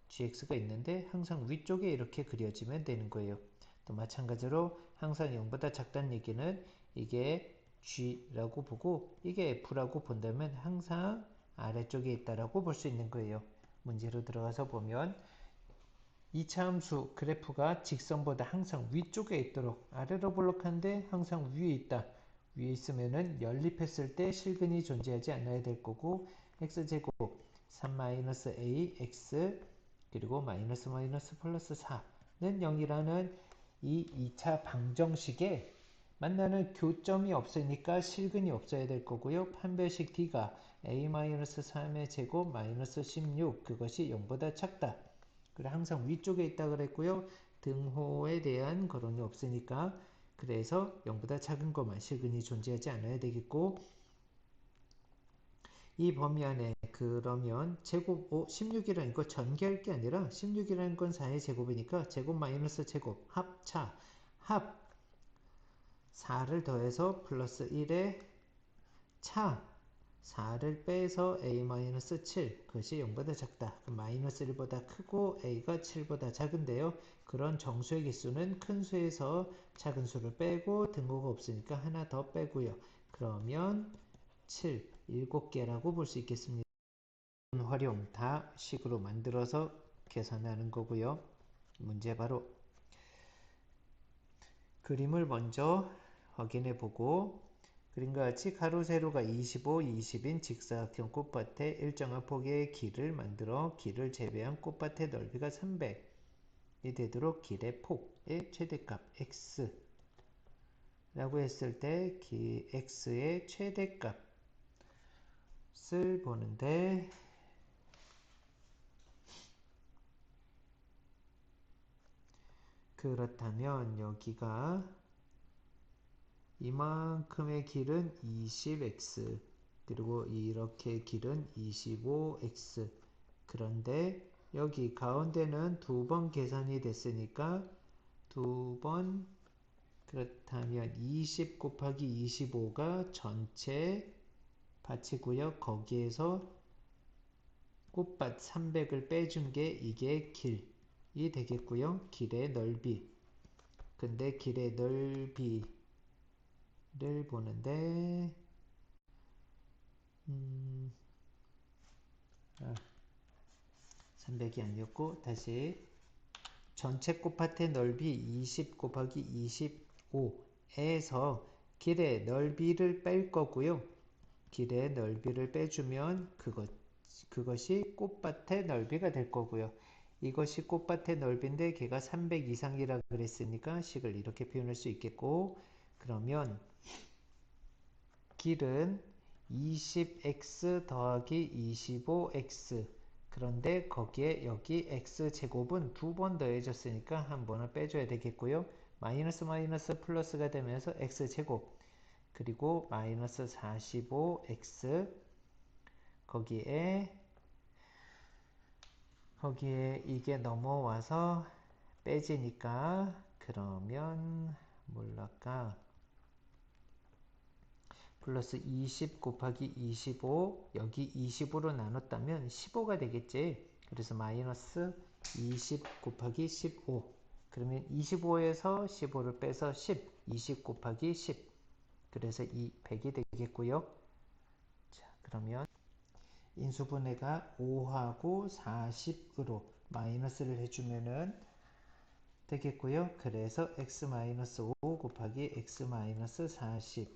gx가 있는데 항상 위쪽에 이렇게 그려지면 되는 거예요. 또 마찬가지로 항상 0보다 작다는 얘기는 이게 g라고 보고 이게 f라고 본다면 항상 아래쪽에 있다라고 볼 수 있는 거예요. 문제로 들어가서 보면 2차 함수 그래프가 직선보다 항상 위쪽에 있도록, 아래로 볼록한데 항상 위에 있다. 위에 있으면은 연립했을 때 실근이 존재하지 않아야 될 거고, x제곱 3-a x 그리고 마이너스 마이너스 플러스 4는 0이라는 이 2차 방정식에 만나는 교점이 없으니까 실근이 없어야 될 거고요. 판별식 d가 a-3의 제곱 마이너스 16, 그것이 0보다 작다. 그래, 항상 위쪽에 있다 그랬고요. 등호에 대한 거론이 없으니까, 그래서 0보다 작은 것만 실근이 존재하지 않아야 되겠고, 이 범위 안에 그러면 제곱 16이라는 거 전개할 게 아니라 16이라는 건 4의 제곱이니까 제곱 마이너스 제곱 합차, 합 4를 더해서 플러스 1의 차 4를 빼서 a-7, 그것이 0보다 작다. 마이너스 1보다 크고 a가 7보다 작은데요. 그런 정수의 개수는 큰 수에서 작은 수를 빼고 등호가 없으니까 하나 더 빼고요. 그러면 7, 7개라고 볼 수 있겠습니다. 활용 다 식으로 만들어서 계산하는 거고요. 문제 바로 그림을 먼저 확인해 보고, 그림과 같이 가로 세로가 25, 20인 직사각형 꽃밭에 일정한 폭의 길을 만들어 길을 제외한 꽃밭의 넓이가 300이 되도록 길의 폭의 최대값 x라고 했을 때 x의 최대값을 보는데, 그렇다면 여기가 이만큼의 길은 20x, 그리고 이렇게 길은 25x. 그런데 여기 가운데는 두 번 계산이 됐으니까 두 번, 그렇다면 20 곱하기 25가 전체 밭이고요. 거기에서 꽃밭 300을 빼준 게 이게 길이 되겠고요. 길의 넓이. 근데 길의 넓이를 보는데 300이 아니었고, 다시 전체 꽃밭의 넓이 20 곱하기 25에서 길의 넓이를 뺄 거고요. 길의 넓이를 빼주면 그것이 꽃밭의 넓이가 될 거고요. 이것이 꽃밭의 넓이인데 걔가 300 이상이라 그랬으니까 식을 이렇게 표현할 수 있겠고, 그러면 길은 20x 더하기 25x, 그런데 거기에 여기 x제곱은 두 번 더해졌으니까 한 번을 빼줘야 되겠고요. 마이너스 마이너스 플러스가 되면서 x제곱, 그리고 마이너스 45x, 거기에 이게 넘어와서 빼지니까, 그러면 뭘랄까, 플러스 20 곱하기 25, 여기 25로 나눴다면 15가 되겠지. 그래서 마이너스 20 곱하기 15, 그러면 25에서 15를 빼서 10, 20 곱하기 10, 그래서 이 100이 되겠고요. 자, 그러면 인수분해가 5하고 40으로 마이너스를 해주면은 되겠고요. 그래서 x-5 곱하기 x-40,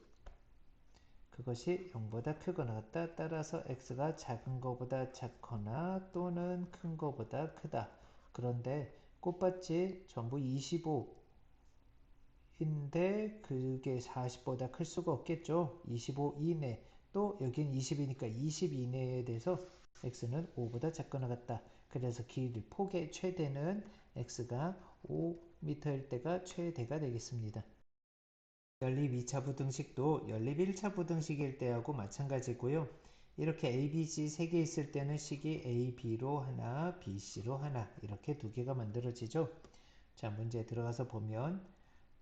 그것이 0보다 크거나 같다. 따라서 x가 작은 것보다 작거나 또는 큰 것보다 크다. 그런데 꽃밭이 전부 25인데 그게 40보다 클 수가 없겠죠. 25 이내, 또 여긴 20이니까 20 이내에 대해서 x는 5보다 작거나 같다. 그래서 길 폭의 최대는 x가 5m일 때가 최대가 되겠습니다. 연립 2차 부등식도 연립 1차 부등식일 때하고 마찬가지고요. 이렇게 A, B, C 세 개 있을 때는 식이 A, B로 하나, B, C로 하나, 이렇게 두 개가 만들어지죠. 자, 문제 들어가서 보면,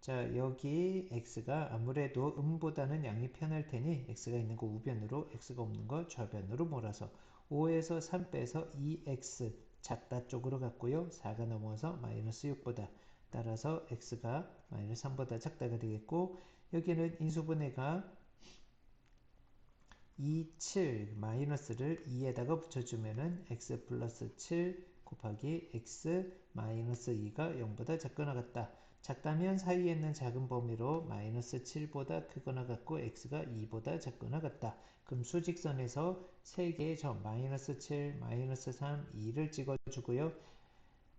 자, 여기 x가 아무래도 음보다는 양이 편할 테니 x가 있는 거 우변으로, x가 없는 거 좌변으로 몰아서 5에서 3 빼서 2x 작다 쪽으로 갔고요. 4가 넘어서 마이너스 6보다, 따라서 x가 마이너스 3보다 작다가 되겠고, 여기는 인수분해가 2, 7 마이너스를 2에다가 붙여주면은 x 플러스 7 곱하기 x 마이너스 2가 0보다 작거나 같다. 작다면 사이에 있는 작은 범위로 마이너스 7보다 크거나 같고 x가 2보다 작거나 같다. 그럼 수직선에서 3개의 점 마이너스 7, 마이너스 3, 2를 찍어주고요.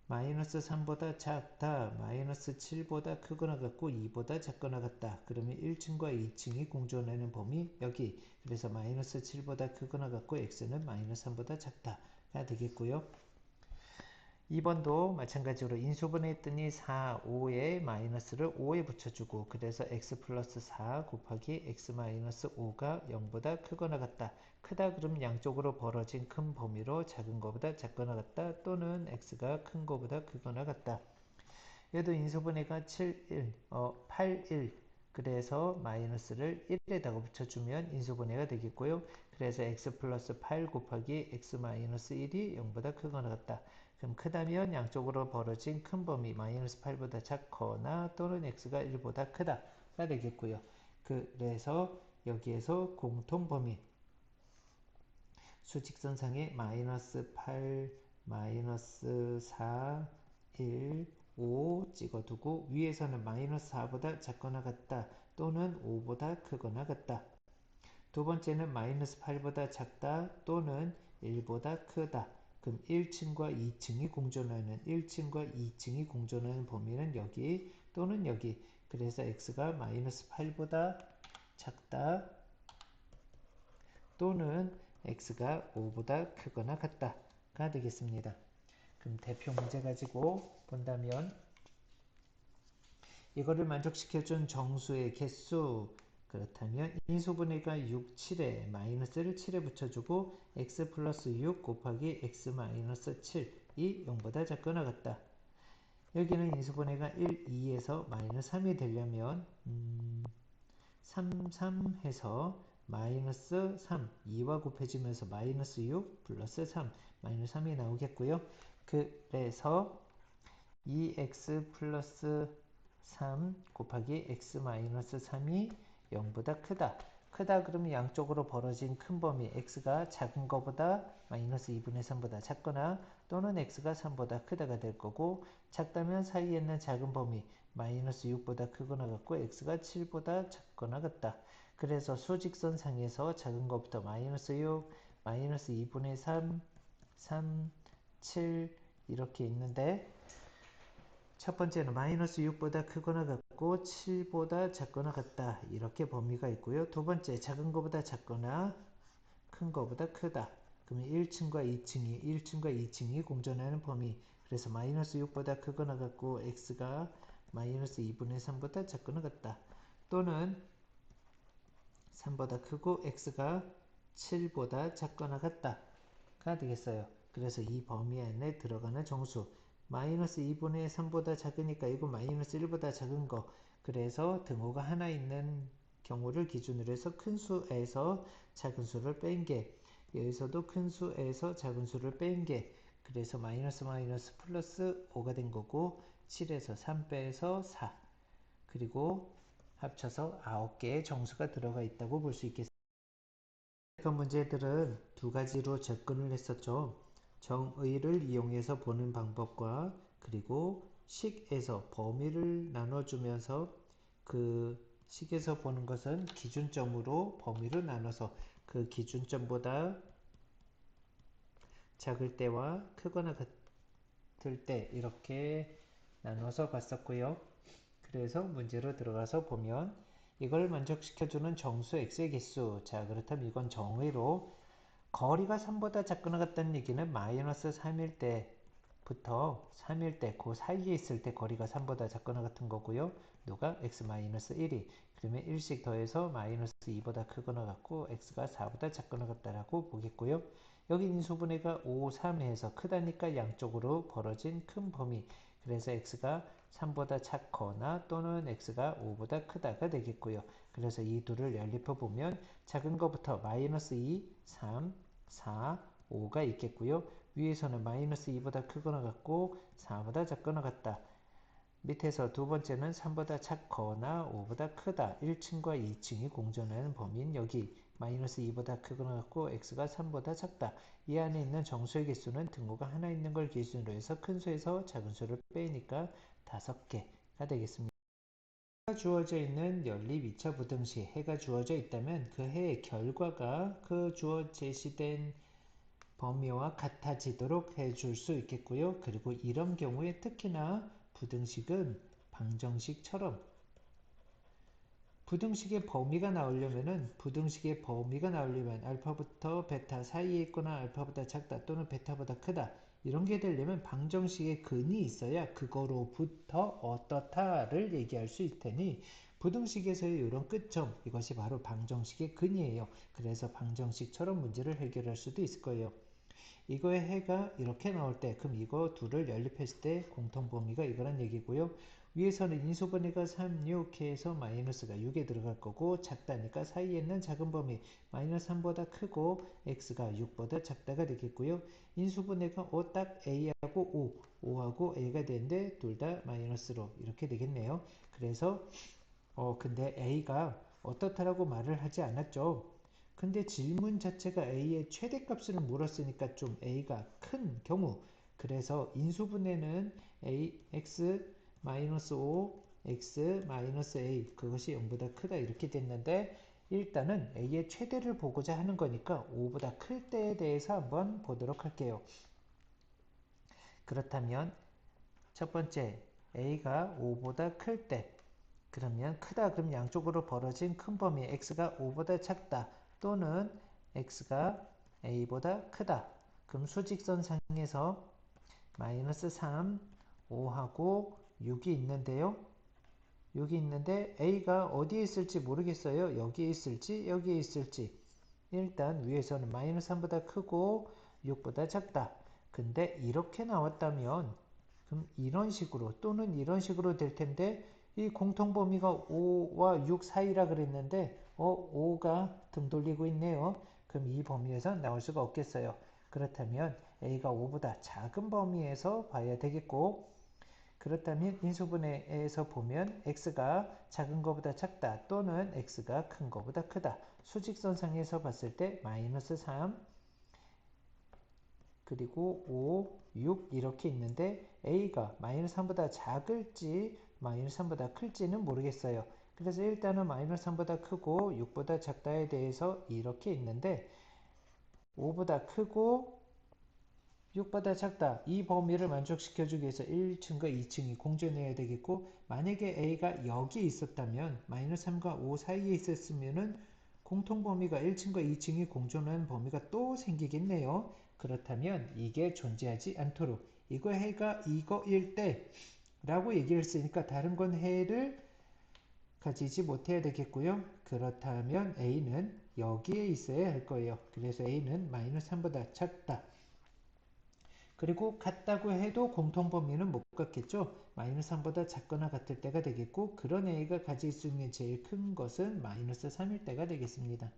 마이너스 3보다 작다, 마이너스 7보다 크거나 같고 2보다 작거나 같다. 그러면 1층과 2층이 공존하는 범위 여기, 그래서 마이너스 7보다 크거나 같고 x는 마이너스 3보다 작다가 되겠고요. 2번도 마찬가지로 인수분해 했더니 4, 5에 마이너스를 5에 붙여주고, 그래서 x 플러스 4 곱하기 x 마이너스 5가 0보다 크거나 같다. 크다 그럼 양쪽으로 벌어진 큰 범위로 작은 것보다 작거나 같다, 또는 x가 큰 것보다 크거나 같다. 얘도 인수분해가 7, 1, 8, 1, 그래서 마이너스를 1에다가 붙여주면 인수분해가 되겠고요. 그래서 x 플러스 8 곱하기 x 마이너스 1이 0보다 크거나 같다. 그럼 크다면 양쪽으로 벌어진 큰 범위 마이너스 8보다 작거나 또는 x가 1보다 크다가 되겠고요. 그래서 여기에서 공통범위 수직선상에 마이너스 8, 마이너스 4, 1, 5 찍어두고 위에서는 마이너스 4보다 작거나 같다 또는 5보다 크거나 같다. 두 번째는 마이너스 8보다 작다 또는 1보다 크다. 그럼 1층과 2층이 공존하는, 1층과 2층이 공존하는 범위는 여기 또는 여기. 그래서 x가 마이너스 8보다 작다 또는 x가 5보다 크거나 같다가 되겠습니다. 그럼 대표 문제 가지고 본다면, 이거를 만족시켜준 정수의 개수, 그렇다면 인수분해가 6, 7에 마이너스를 7에 붙여주고 x 플러스 6 곱하기 x 마이너스 7이 0보다 작거나 같다. 여기는 인수분해가 1, 2에서 마이너스 3이 되려면 3, 3 해서 마이너스 3, 2와 곱해지면서 마이너스 6 플러스 3, 마이너스 3이 나오겠고요. 그래서 2x 플러스 3 곱하기 x 마이너스 3이 0보다 크다. 크다 그러면 양쪽으로 벌어진 큰 범위 x가 작은 거보다 마이너스 2분의 3보다 작거나 또는 x가 3보다 크다가 될 거고, 작다면 사이에 있는 작은 범위 마이너스 6보다 크거나 같고 x가 7보다 작거나 같다. 그래서 수직선 상에서 작은 것부터 마이너스 6, 마이너스 2분의 3, 3, 7 이렇게 있는데, 첫 번째는 마이너스 6보다 크거나 같고 7보다 작거나 같다. 이렇게 범위가 있고요. 두 번째, 작은 것보다 작거나 큰 것보다 크다. 그러면 1층과 2층이 공존하는 범위. 그래서 마이너스 6보다 크거나 같고 x가 마이너스 2분의 3보다 작거나 같다. 또는 3보다 크고 x가 7보다 작거나 같다가 되겠어요. 그래서 이 범위 안에 들어가는 정수 마이너스 2분의 3보다 작으니까 이거 마이너스 1보다 작은 거. 그래서 등호가 하나 있는 경우를 기준으로 해서 큰 수에서 작은 수를 뺀 게, 여기서도 큰 수에서 작은 수를 뺀 게, 그래서 마이너스 마이너스 플러스 5가 된 거고, 7에서 3 빼서 4, 그리고 합쳐서 9개의 정수가 들어가 있다고 볼 수 있겠습니다. 그 문제들은 두 가지로 접근을 했었죠. 정의를 이용해서 보는 방법과 그리고 식에서 범위를 나눠주면서 그 식에서 보는 것은 기준점으로 범위를 나눠서 그 기준점보다 작을 때와 크거나 같을 때 이렇게 나눠서 봤었고요. 그래서 문제로 들어가서 보면 이걸 만족시켜주는 정수 x의 개수. 자, 그렇다면 이건 정의로 거리가 3보다 작거나 같다는 얘기는 마이너스 3일 때부터 3일 때 그 사이에 있을 때 거리가 3보다 작거나 같은 거고요. 누가 x 마이너스 1이 그러면 1씩 더해서 마이너스 2보다 크거나 같고 x가 4보다 작거나 같다라고 보겠고요. 여기 인수분해가 5, 3에서 크다니까 양쪽으로 벌어진 큰 범위. 그래서 x가 3보다 작거나 또는 x가 5보다 크다가 되겠고요. 그래서 이 둘을 연립해 보면 작은 것부터 마이너스 2, 3, 4, 5가 있겠고요. 위에서는 마이너스 2보다 크거나 같고 4보다 작거나 같다. 밑에서 두 번째는 3보다 작거나 5보다 크다. 1층과 2층이 공존하는 범위인 여기 마이너스 2보다 크거나 같고 x가 3보다 작다. 이 안에 있는 정수의 개수는 등호가 하나 있는 걸 기준으로 해서 큰 수에서 작은 수를 빼니까 5개가 되겠습니다. 해가 주어져 있는 연립 2차 부등식, 해가 주어져 있다면 그 해의 결과가 그 주어 제시된 범위와 같아지도록 해줄 수 있겠고요. 그리고 이런 경우에 특히나 부등식은 방정식처럼 부등식의 범위가 나오려면 알파부터 베타 사이에 있거나 알파보다 작다 또는 베타보다 크다 이런 게 되려면 방정식의 근이 있어야 그거로부터 어떻다를 얘기할 수 있을 테니 부등식에서의 이런 끝점, 이것이 바로 방정식의 근이에요. 그래서 방정식처럼 문제를 해결할 수도 있을 거예요. 이거의 해가 이렇게 나올 때 그럼 이거 둘을 연립했을 때 공통범위가 이거란 얘기고요. 위에서는 인수분해가 3, 6 해서 마이너스가 6에 들어갈 거고 작다니까 사이에 있는 작은 범위 마이너스 3보다 크고 x가 6보다 작다가 되겠고요. 인수분해가 딱 a하고 5하고 a가 되는데 둘 다 마이너스로 이렇게 되겠네요. 그래서 근데 a가 어떻다라고 말을 하지 않았죠. 근데 질문 자체가 a의 최대값을 물었으니까 좀 a가 큰 경우, 그래서 인수분해는 x-5 x-a 그것이 0보다 크다 이렇게 됐는데 일단은 a의 최대를 보고자 하는 거니까 5보다 클 때에 대해서 한번 보도록 할게요. 그렇다면 첫 번째 a가 5보다 클 때, 그러면 크다 그럼 양쪽으로 벌어진 큰 범위 x가 5보다 작다 또는 x가 a보다 크다. 그럼 수직선 상에서 마이너스 3, 5하고 6이 있는데요. 6이 있는데 a가 어디에 있을지 모르겠어요. 여기에 있을지 여기에 있을지. 일단 위에서는 마이너스 3보다 크고 6보다 작다. 근데 이렇게 나왔다면 그럼 이런 식으로 또는 이런 식으로 될 텐데 이 공통범위가 5와 6 사이라 그랬는데 5가 등 돌리고 있네요. 그럼 이 범위에서 나올 수가 없겠어요. 그렇다면 a가 5보다 작은 범위에서 봐야 되겠고 그렇다면 인수분해에서 보면 x가 작은 것보다 작다 또는 x가 큰 것보다 크다. 수직선상에서 봤을 때 마이너스 3 그리고 5, 6 이렇게 있는데 a가 마이너스 3보다 작을지 마이너스 3보다 클지는 모르겠어요. 그래서 일단은 마이너스 3보다 크고 6보다 작다에 대해서 이렇게 있는데 5보다 크고 6보다 작다. 이 범위를 만족시켜주기 위해서 1층과 2층이 공존해야 되겠고 만약에 a가 여기 있었다면 마이너스 3과 5 사이에 있었으면은 공통범위가 1층과 2층이 공존하는 범위가 또 생기겠네요. 그렇다면 이게 존재하지 않도록 이거 해가 이거일 때 라고 얘기를 했으니까 다른 건 해를 가지지 못해야 되겠고요. 그렇다면 a는 여기에 있어야 할 거예요. 그래서 a는 마이너스 3보다 작다. 그리고 같다고 해도 공통범위는 못 갖겠죠. 마이너스 3보다 작거나 같을 때가 되겠고 그런 a가 가질 수 있는 제일 큰 것은 마이너스 3일 때가 되겠습니다.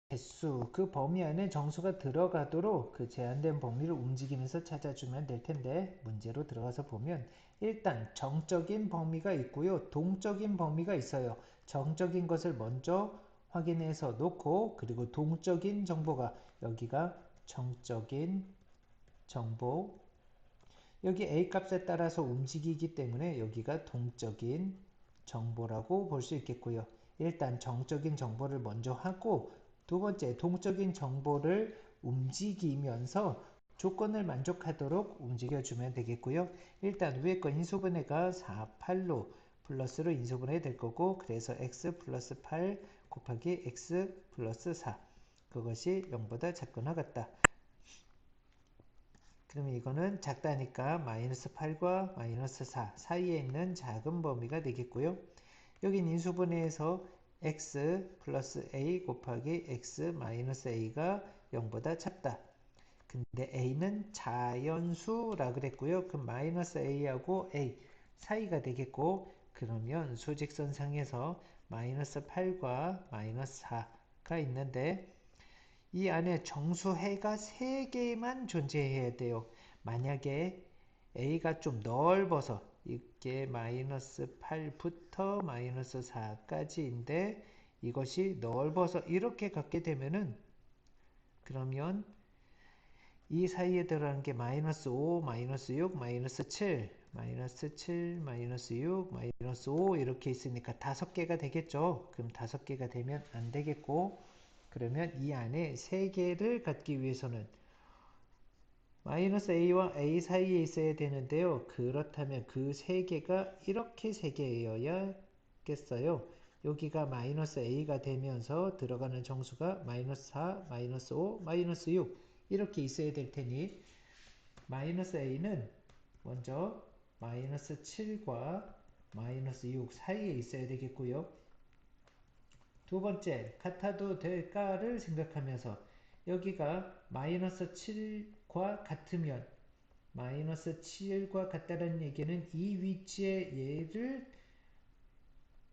개수, 그 범위 안에 정수가 들어가도록 그 제한된 범위를 움직이면서 찾아주면 될 텐데 문제로 들어가서 보면 일단 정적인 범위가 있고요. 동적인 범위가 있어요. 정적인 것을 먼저 확인해서 놓고 그리고 동적인 정보가 여기가 정적인 정보 여기 A 값에 따라서 움직이기 때문에 여기가 동적인 정보라고 볼 수 있겠고요. 일단 정적인 정보를 먼저 하고 두 번째 동적인 정보를 움직이면서 조건을 만족하도록 움직여주면 되겠고요. 일단 위에 거 인수분해가 4, 8로 플러스로 인수분해 될 거고 그래서 x 플러스 8 곱하기 x 플러스 4 그것이 0보다 작거나 같다. 그러면 이거는 작다니까 마이너스 8과 마이너스 4 사이에 있는 작은 범위가 되겠고요. 여긴 인수분해에서 x 플러스 a 곱하기 x 마이너스 a가 0보다 작다. 근데 a는 자연수라 그랬고요. 그 마이너스 a하고 a 사이가 되겠고 그러면 수직선상에서 마이너스 8과 마이너스 4가 있는데 이 안에 정수해가 3개만 존재해야 돼요. 만약에 A가 좀 넓어서 이게 마이너스 8부터 마이너스 4까지인데 이것이 넓어서 이렇게 갖게 되면은 그러면 이 사이에 들어가는 게 마이너스 5, 마이너스 6, 마이너스 7, 마이너스 7, 마이너스 6, 마이너스 5 이렇게 있으니까 5개가 되겠죠. 그럼 5개가 되면 안 되겠고 그러면 이 안에 3개를 갖기 위해서는 마이너스 a와 a 사이에 있어야 되는데요. 그렇다면 그 3개가 이렇게 3개여야겠어요. 여기가 마이너스 a가 되면서 들어가는 정수가 마이너스 4, 마이너스 5, 마이너스 6 이렇게 있어야 될 테니 마이너스 a는 먼저 마이너스 7과 마이너스 6 사이에 있어야 되겠고요. 두 번째, 같아도 될까를 생각하면서 여기가 마이너스 7과 같으면 마이너스 7과 같다는 얘기는 이 위치에 얘를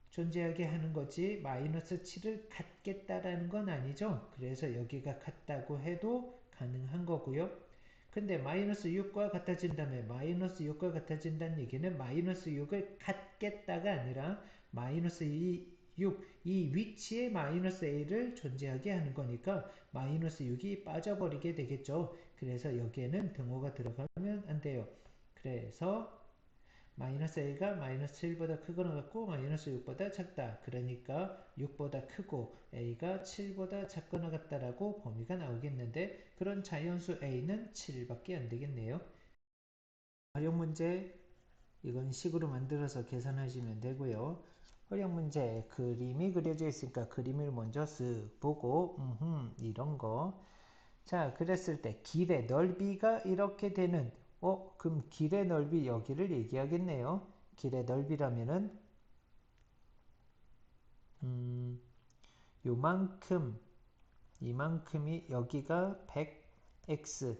존재하게 하는 거지 마이너스 7을 갖겠다라는 건 아니죠. 그래서 여기가 같다고 해도 가능한 거고요. 근데 마이너스 6과 같아진다면 마이너스 6과 같아진다는 얘기는 마이너스 6을 갖겠다가 아니라 마이너스 6, 이 위치에 마이너스 a를 존재하게 하는 거니까 마이너스 6이 빠져버리게 되겠죠. 그래서 여기에는 등호가 들어가면 안 돼요. 그래서 마이너스 a가 마이너스 7보다 크거나 같고 마이너스 6보다 작다. 그러니까 6보다 크고 a가 7보다 작거나 같다라고 범위가 나오겠는데 그런 자연수 a는 7밖에 안 되겠네요. 활용 문제 이건 식으로 만들어서 계산하시면 되고요. 활용 문제 그림이 그려져 있으니까 그림을 먼저 쓱 보고 이런 거. 자 그랬을 때 길의 넓이가 이렇게 되는 그럼 길의 넓이 여기를 얘기하겠네요. 길의 넓이라면은 요만큼 이만큼이 여기가 100x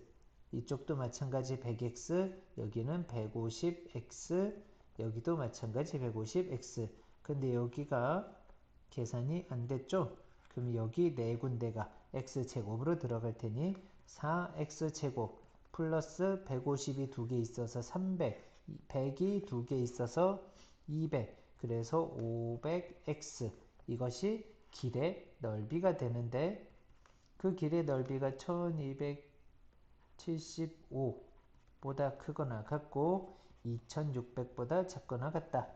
이쪽도 마찬가지 100x 여기는 150x 여기도 마찬가지 150x 근데 여기가 계산이 안 됐죠? 그럼 여기 네 군데가 x제곱으로 들어갈 테니 4x제곱 플러스 150이 두 개 있어서 300 100이 두 개 있어서 200. 그래서 500x. 이것이 길의 넓이가 되는데 그 길의 넓이가 1275보다 크거나 같고 2600보다 작거나 같다.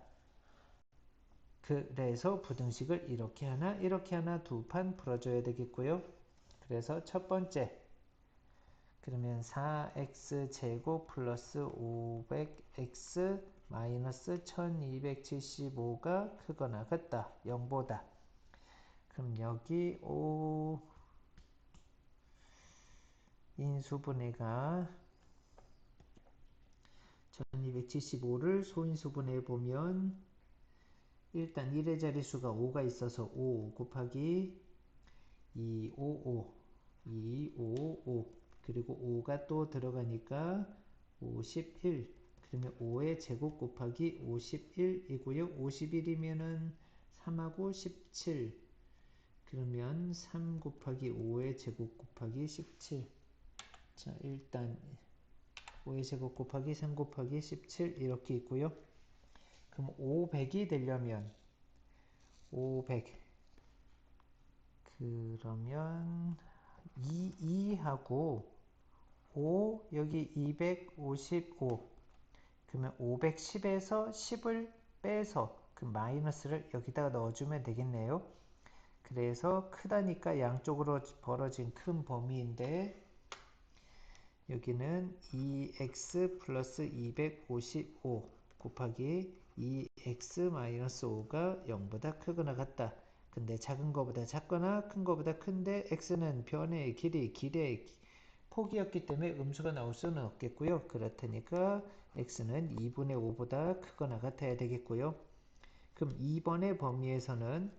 그래서 부등식을 이렇게 하나 두 판 풀어줘야 되겠고요. 그래서 첫 번째, 그러면 4x제곱 플러스 500x 마이너스 1275가 크거나 같다. 0보다. 그럼 여기 5 인수분해가 1275를 소인수분해 보면 일단 1의 자릿수가 5가 있어서 5 곱하기 255 255 그리고 5가 또 들어가니까 51. 그러면 5의 제곱 곱하기 51이고요. 51이면은 3하고 17. 그러면 3 곱하기 5의 제곱 곱하기 17. 자, 일단 5의 제곱 곱하기 3 곱하기 17 이렇게 있고요. 그럼 500이 되려면 500 그러면 2하고 5 여기 255 그러면 510에서 10을 빼서 그 마이너스를 여기다가 넣어주면 되겠네요. 그래서 크다니까 양쪽으로 벌어진 큰 범위인데 여기는 2x 플러스 255 곱하기 2x 마이너스 5가 0보다 크거나 같다. 근데 작은 거보다 작거나 큰 거보다 큰데 x는 변의 길의 폭이었기 때문에 음수가 나올 수는 없겠고요. 그렇다니까 x는 2분의 5보다 크거나 같아야 되겠고요. 그럼 2번의 범위에서는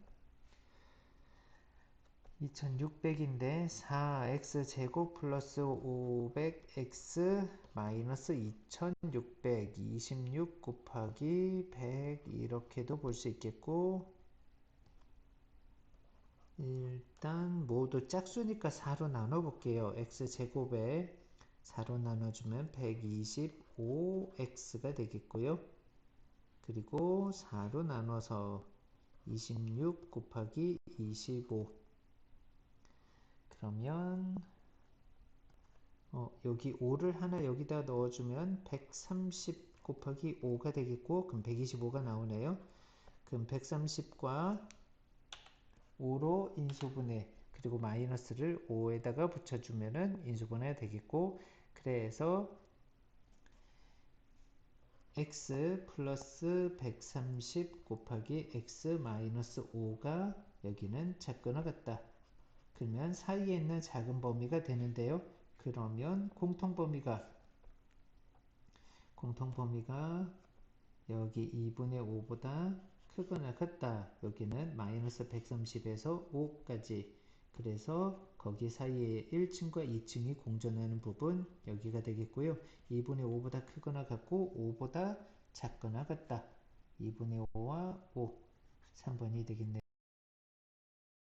2600인데 4x제곱 플러스 500x 마이너스 2626 곱하기 100 이렇게도 볼 수 있겠고 일단 모두 짝수니까 4로 나눠볼게요. x제곱에 4로 나눠주면 125x가 되겠고요. 그리고 4로 나눠서 26 곱하기 25 그러면 여기 5를 하나 여기다 넣어주면 130 곱하기 5가 되겠고 그럼 125가 나오네요. 그럼 130과 5로 인수분해 그리고 마이너스를 5에다가 붙여주면은 인수분해 되겠고 그래서 x 플러스 130 곱하기 x 마이너스 5가 여기는 작거나 같다. 그러면 사이에 있는 작은 범위가 되는데요. 그러면 공통범위가 여기 2분의 5보다 크거나 같다. 여기는 마이너스 130에서 5까지. 그래서 거기 사이에 1층과 2층이 공존하는 부분 여기가 되겠고요. 2분의 5보다 크거나 같고 5보다 작거나 같다. 2분의 5와 5, 3번이 되겠네요.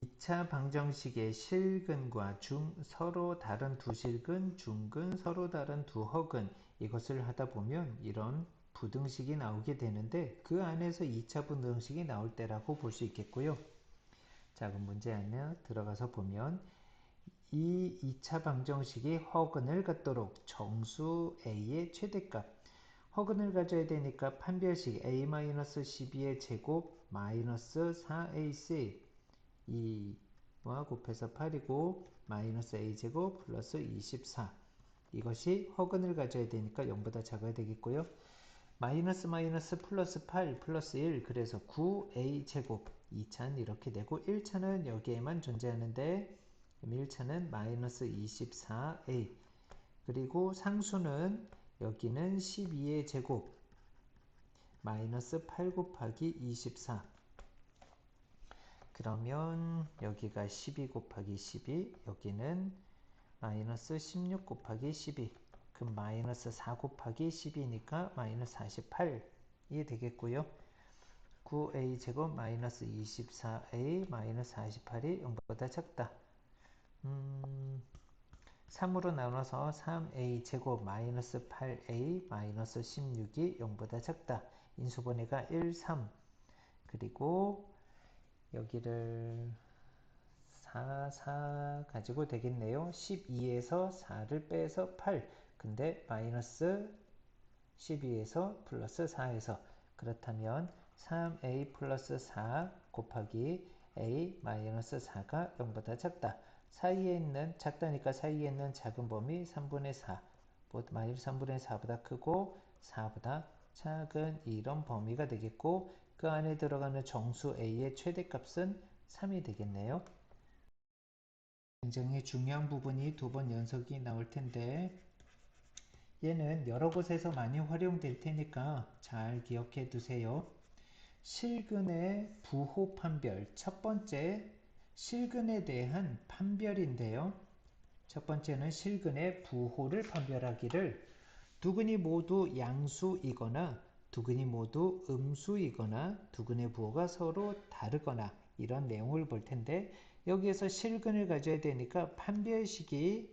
2차 방정식의 실근과 서로 다른 두 실근, 중근, 서로 다른 두 허근 이것을 하다 보면 이런 부등식이 나오게 되는데 그 안에서 2차 부등식이 나올 때라고 볼 수 있겠고요. 자, 그럼 문제 안에 들어가서 보면 이 2차 방정식이 허근을 갖도록 정수 a의 최대값 허근을 가져야 되니까 판별식 a-12의 제곱 마이너스 4ac 2와 곱해서 8이고 마이너스 a제곱 플러스 24 이것이 허근을 가져야 되니까 0보다 작아야 되겠고요. 마이너스 마이너스 플러스 8 플러스 1 그래서 9a제곱 2차는 이렇게 되고 1차는 여기에만 존재하는데 1차는 마이너스 24a 그리고 상수는 여기는 12의 제곱 마이너스 8 곱하기 24 그러면 여기가 12 곱하기 12 여기는 마이너스 16 곱하기 12 그럼 마이너스 4 곱하기 12니까 마이너스 48이 되겠고요. 9a 제곱 마이너스 24a 마이너스 48이 0보다 작다. 3으로 나눠서 3a 제곱 마이너스 8a 마이너스 16이 0보다 작다. 인수분해가 1, 3. 그리고 여기를 4, 4 가지고 되겠네요. 12에서 4를 빼서 8. 근데 마이너스 12에서 플러스 4에서 그렇다면 3a 플러스 4 곱하기 a 마이너스 4가 0보다 작다. 사이에 있는 작다니까 사이에 있는 작은 범위 3분의 4 마이너스 3분의 4보다 크고 4보다 작은 이런 범위가 되겠고 그 안에 들어가는 정수 a의 최대값은 3이 되겠네요. 굉장히 중요한 부분이 두 번 연속이 나올 텐데 얘는 여러 곳에서 많이 활용될 테니까 잘 기억해 두세요. 실근의 부호 판별. 첫 번째, 실근에 대한 판별인데요. 첫 번째는 실근의 부호를 판별하기를 두근이 모두 양수이거나 두근이 모두 음수이거나 두근의 부호가 서로 다르거나 이런 내용을 볼 텐데 여기에서 실근을 가져야 되니까 판별식이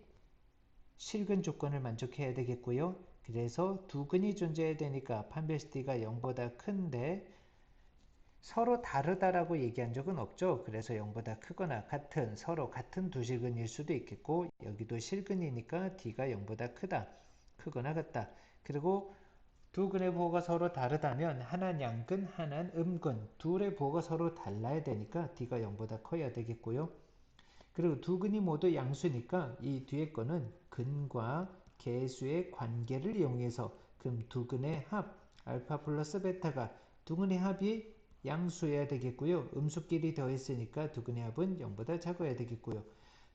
실근 조건을 만족해야 되겠고요. 그래서 두근이 존재해야 되니까 판별식 D가 0보다 큰데 서로 다르다라고 얘기한 적은 없죠. 그래서 0보다 크거나 같은, 서로 같은 두 실근일 수도 있겠고 여기도 실근이니까 D가 0보다 크거나 같다. 그리고 두 근의 부호가 서로 다르다면 하나는 양근, 하나는 음근, 둘의 부호가 서로 달라야 되니까 D가 0보다 커야 되겠고요. 그리고 두 근이 모두 양수니까 이 뒤에 거는 근과 계수의 관계를 이용해서 그럼 두 근의 합 알파 플러스 베타가 두 근의 합이 양수여야 되겠고요. 음수끼리 더했으니까 두 근의 합은 0보다 작아야 되겠고요.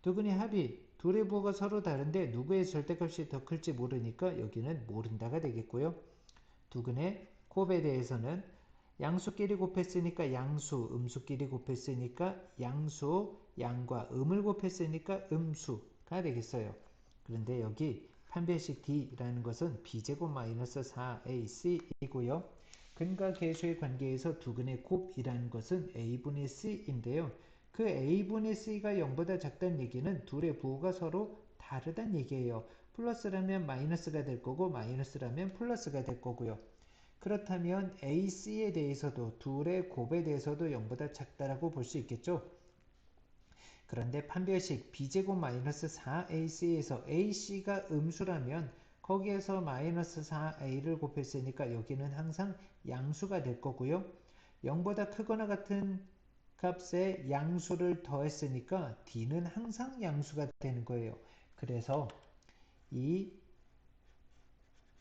두 근의 합이 둘의 부호가 서로 다른데 누구의 절대값이 더 클지 모르니까 여기는 모른다가 되겠고요. 두 근의 곱에 대해서는 양수끼리 곱했으니까 양수, 음수끼리 곱했으니까 양수, 양과 음을 곱했으니까 음수가 되겠어요. 그런데 여기 판별식 D라는 것은 B제곱 마이너스 4AC 이고요. 근과 계수의 관계에서 두 근의 곱이라는 것은 A분의 C인데요. 그 A분의 C가 0보다 작다는 얘기는 둘의 부호가 서로 다르다는 얘기예요. 플러스라면 마이너스가 될 거고 마이너스라면 플러스가 될 거고요. 그렇다면 AC에 대해서도 둘의 곱에 대해서도 0보다 작다라고 볼 수 있겠죠. 그런데 판별식 B제곱 마이너스 4AC에서 AC가 음수라면 거기에서 마이너스 4A를 곱했으니까 여기는 항상 양수가 될 거고요. 0보다 크거나 같은 값에 양수를 더했으니까 D는 항상 양수가 되는 거예요. 그래서 이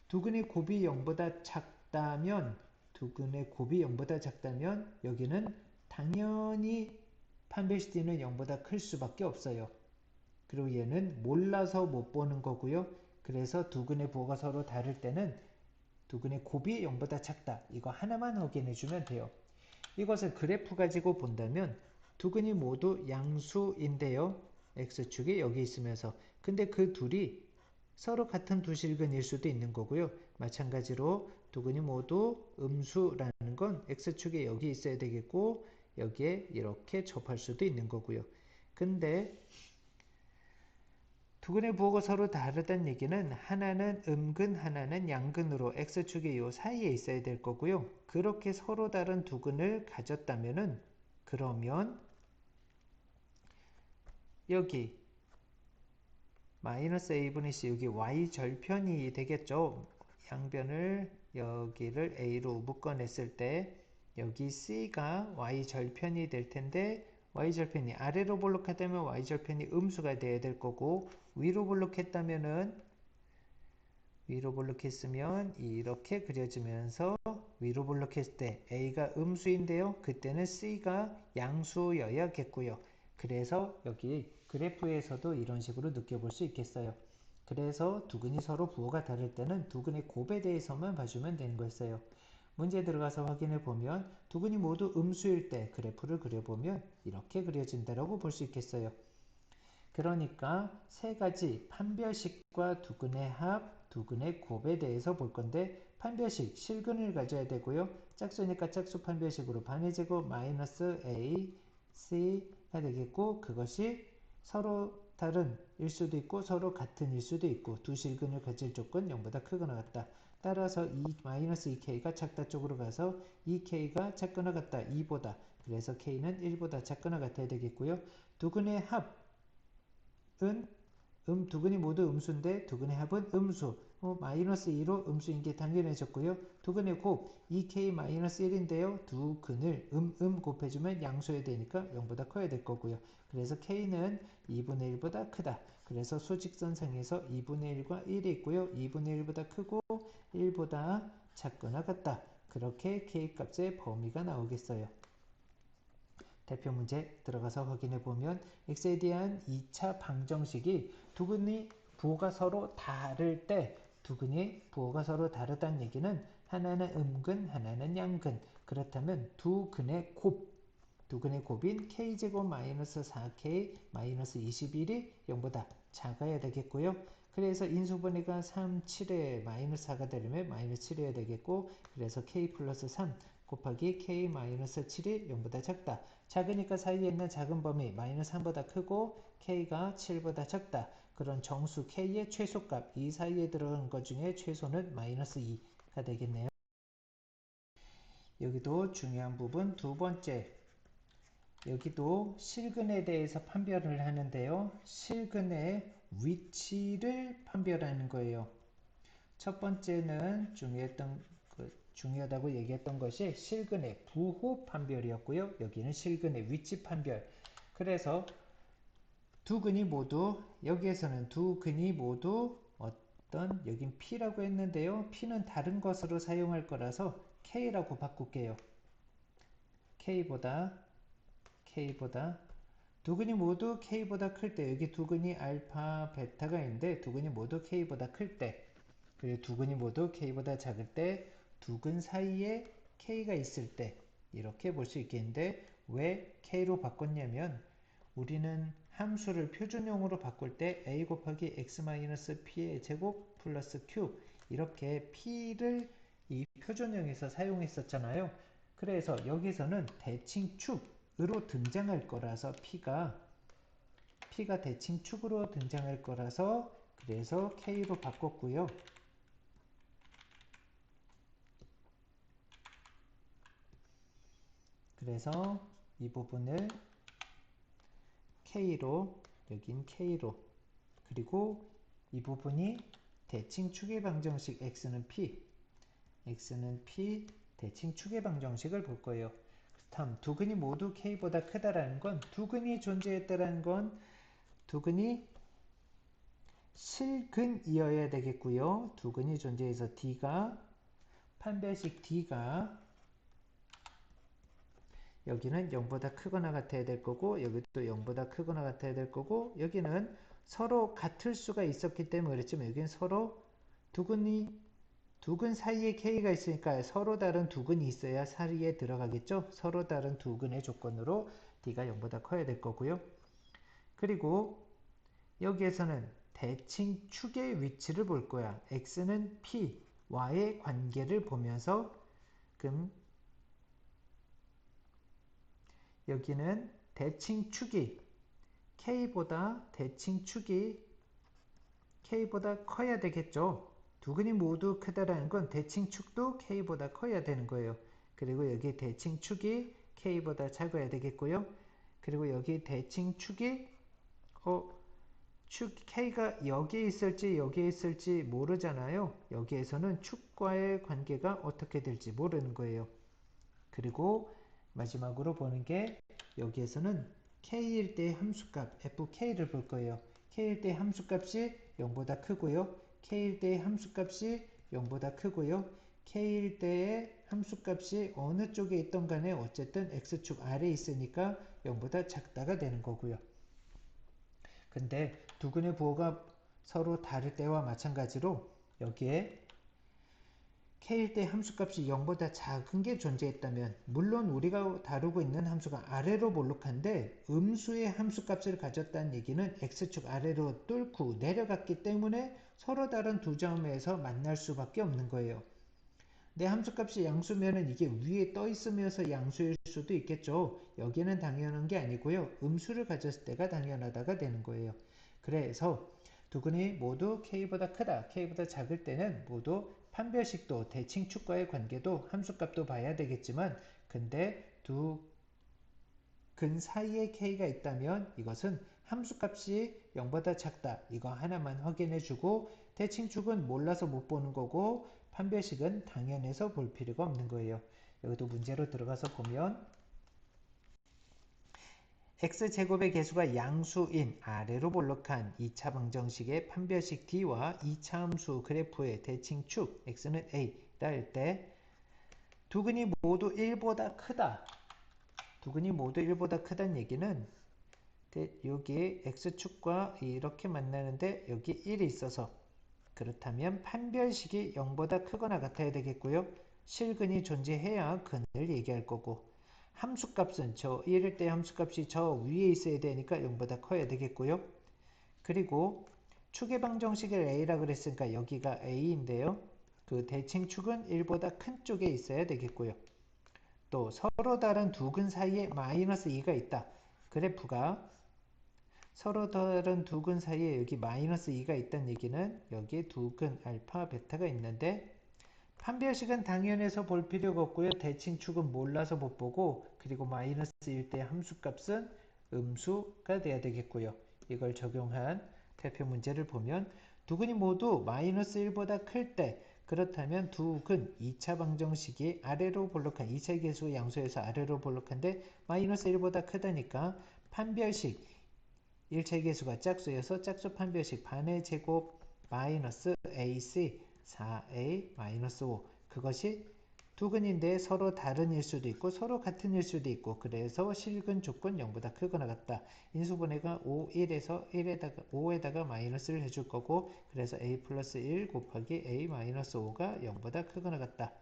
두근의 곱이 0보다 작다면 두근의 곱이 0보다 작다면 여기는 당연히 판별식 D는 0보다 클 수밖에 없어요. 그리고 얘는 몰라서 못 보는 거고요. 그래서 두근의 부호가 서로 다를 때는 두근의 곱이 0보다 작다. 이거 하나만 확인해 주면 돼요. 이것을 그래프 가지고 본다면 두근이 모두 양수인데요. X축이 여기 있으면서 근데 그 둘이 서로 같은 두 실근일 수도 있는 거고요. 마찬가지로 두 근이 모두 음수라는 건 X축에 여기 있어야 되겠고 여기에 이렇게 접할 수도 있는 거고요. 근데 두 근의 부호가 서로 다르다는 얘기는 하나는 음근, 하나는 양근으로 X축의 요 사이에 있어야 될 거고요. 그렇게 서로 다른 두 근을 가졌다면은 그러면 여기 마이너스 a분의 c 여기 y절편이 되겠죠. 양변을 여기를 a로 묶어냈을 때 여기 c가 y절편이 될 텐데 y절편이 아래로 볼록하다면 y절편이 음수가 돼야 될 거고 위로 볼록했다면은 위로 볼록했으면 이렇게 그려지면서 위로 볼록했을 때 a가 음수인데요. 그때는 c가 양수여야겠고요. 그래서 여기 그래프에서도 이런 식으로 느껴볼 수 있겠어요. 그래서 두 근이 서로 부호가 다를 때는 두 근의 곱에 대해서만 봐주면 되는 거였어요. 문제 들어가서 확인해 보면 두 근이 모두 음수일 때 그래프를 그려보면 이렇게 그려진다고 볼 수 있겠어요. 그러니까 세 가지 판별식과 두 근의 합, 두 근의 곱에 대해서 볼 건데 판별식 실근을 가져야 되고요. 짝수니까 짝수 판별식으로 반의 제곱 마이너스 A, C가 되겠고 그것이 서로 다른 일 수도 있고 서로 같은 일 수도 있고 두 실근을 가질 조건 0보다 크거나 같다. 따라서 마이너스 2k가 작다 쪽으로 가서 2k가 작거나 같다. 2보다. 그래서 k는 1보다 작거나 같아야 되겠고요. 두근의 합은 두근이 모두 음수인데 두근의 합은 음수. 마이너스 2로 음수인 게 당연해졌고요. 두근의 곱 2k-1인데요. 두 근을 곱해주면 양수해야 되니까 0보다 커야 될 거고요. 그래서 k는 2분의 1보다 크다. 그래서 수직선상에서 2분의 1과 1이 있고요. 2분의 1보다 크고 1보다 작거나 같다. 그렇게 k 값의 범위가 나오겠어요. 대표 문제 들어가서 확인해 보면 x에 대한 2차 방정식이 두근이 부호가 서로 다를 때 두근이 부호가 서로 다르다는 얘기는 하나는 음근 하나는 양근 그렇다면 두 근의 곱인 k제곱 마이너스 4k 마이너스 21이 0보다 작아야 되겠고요. 그래서 인수분해가 3, 7에 마이너스 4가 되려면 마이너스 7이어야 되겠고 그래서 k 플러스 3 곱하기 k 마이너스 7이 0보다 작다. 작으니까 사이에 있는 작은 범위 마이너스 3보다 크고 k가 7보다 작다. 그런 정수 k의 최소값 이 사이에 들어간 것 중에 최소는 마이너스 2가 되겠네요. 여기도 중요한 부분 두 번째 여기도 실근에 대해서 판별을 하는데요. 실근의 위치를 판별하는 거예요. 첫 번째는 중요하다고 얘기했던 것이 실근의 부호 판별이었고요. 여기는 실근의 위치 판별. 그래서 두 근이 모두 여기에서는 두 근이 모두 어떤 여긴 P라고 했는데요. P는 다른 것으로 사용할 거라서 K라고 바꿀게요. K보다 두 근이 모두 K보다 클 때 여기 두 근이 알파, 베타가 있는데 두 근이 모두 K보다 클 때 그리고 두 근이 모두 K보다 작을 때 두 근 사이에 K가 있을 때 이렇게 볼 수 있겠는데 왜 K로 바꿨냐면 우리는 함수를 표준형으로 바꿀 때 a 곱하기 x-p의 제곱 플러스 q 이렇게 p를 이 표준형에서 사용했었잖아요. 그래서 여기서는 대칭축으로 등장할 거라서 p가 대칭축으로 등장할 거라서 그래서 k로 바꿨고요. 그래서 이 부분을 K로 여긴 K로 그리고 이 부분이 대칭 추계 방정식 x는 P 대칭 추계 방정식을 볼 거예요. 다음 두 근이 모두 K보다 크다라는 건 두 근이 존재했다라는 건 두 근이 실근이어야 되겠고요. 두 근이 존재해서 D가 판별식 D가 여기는 0보다 크거나 같아야 될 거고 여기도 0보다 크거나 같아야 될 거고 여기는 서로 같을 수가 있었기 때문에 그랬지만 여기는 서로 두 근 사이에 K가 있으니까 서로 다른 두 근이 있어야 사이에 들어가겠죠. 서로 다른 두 근의 조건으로 D가 0보다 커야 될 거고요. 그리고 여기에서는 대칭축의 위치를 볼 거야. X는 P와의 관계를 보면서 그럼 여기는 대칭축이 K보다 커야 되겠죠. 두 근이 모두 크다라는 건 대칭축도 K보다 커야 되는 거예요. 그리고 여기 대칭축이 K보다 작아야 되겠고요. 그리고 여기 대칭축이 K가 여기에 있을지 모르잖아요. 여기에서는 축과의 관계가 어떻게 될지 모르는 거예요. 그리고 마지막으로 보는 게 여기에서는 K일 때의 함수값 FK를 볼 거예요. K일 때의 함수값이 0보다 크고요. K일 때의 함수값이 0보다 크고요. K일 때의 함수값이 어느 쪽에 있던 간에 어쨌든 X축 아래에 있으니까 0보다 작다가 되는 거고요. 근데 두 근의 부호가 서로 다를 때와 마찬가지로 여기에 K일 때 함수값이 0보다 작은 게 존재했다면 물론 우리가 다루고 있는 함수가 아래로 볼록한데 음수의 함수값을 가졌다는 얘기는 X축 아래로 뚫고 내려갔기 때문에 서로 다른 두 점에서 만날 수밖에 없는 거예요. 내 함수값이 양수면은 이게 위에 떠 있으면서 양수일 수도 있겠죠. 여기는 당연한 게 아니고요. 음수를 가졌을 때가 당연하다가 되는 거예요. 그래서 두 근이 모두 k보다 크다, k보다 작을 때는 모두 판별식도 대칭축과의 관계도 함수값도 봐야 되겠지만, 근데 두 근 사이에 k가 있다면 이것은 함수값이 0보다 작다, 이거 하나만 확인해 주고, 대칭축은 몰라서 못 보는 거고 판별식은 당연해서 볼 필요가 없는 거예요. 여기도 문제로 들어가서 보면 x제곱의 개수가 양수인 아래로 볼록한 2차 방정식의 판별식 d와 2차 함수 그래프의 대칭축 x는 a라 할 때 두 근이 모두 1보다 크다. 두 근이 모두 1보다 크다는 얘기는 여기 x축과 이렇게 만나는데 여기 1이 있어서, 그렇다면 판별식이 0보다 크거나 같아야 되겠고요. 실근이 존재해야 근을 얘기할 거고, 함수값은 저 1일 때 함수값이 저 위에 있어야 되니까 0보다 커야 되겠고요. 그리고 축의 방정식을 a라 그랬으니까 여기가 a인데요. 그 대칭축은 1보다 큰 쪽에 있어야 되겠고요. 또 서로 다른 두 근 사이에 마이너스 2가 있다. 그래프가 서로 다른 두 근 사이에 여기 마이너스 2가 있다는 얘기는 여기에 두 근 알파, 베타가 있는데, 판별식은 당연해서 볼 필요가 없고요. 대칭축은 몰라서 못 보고, 그리고 마이너스 1 때 함수값은 음수가 돼야 되겠고요. 이걸 적용한 대표 문제를 보면 두 근이 모두 마이너스 1보다 클 때, 그렇다면 두 근 2차 방정식이 아래로 볼록한 2차 계수 양수에서 아래로 볼록한데 마이너스 1보다 크다니까 판별식 1차 계수가 짝수여서 짝수 판별식 반의 제곱 마이너스 ac 4a 마이너스 5, 그것이 두 근인데 서로 다른 일 수도 있고 서로 같은 일 수도 있고, 그래서 실근 조건 0보다 크거나 같다. 인수분해가 5, 1에서 5에다가 마이너스를 해줄 거고, 그래서 a 플러스 1 곱하기 a 마이너스 5가 0보다 크거나 같다.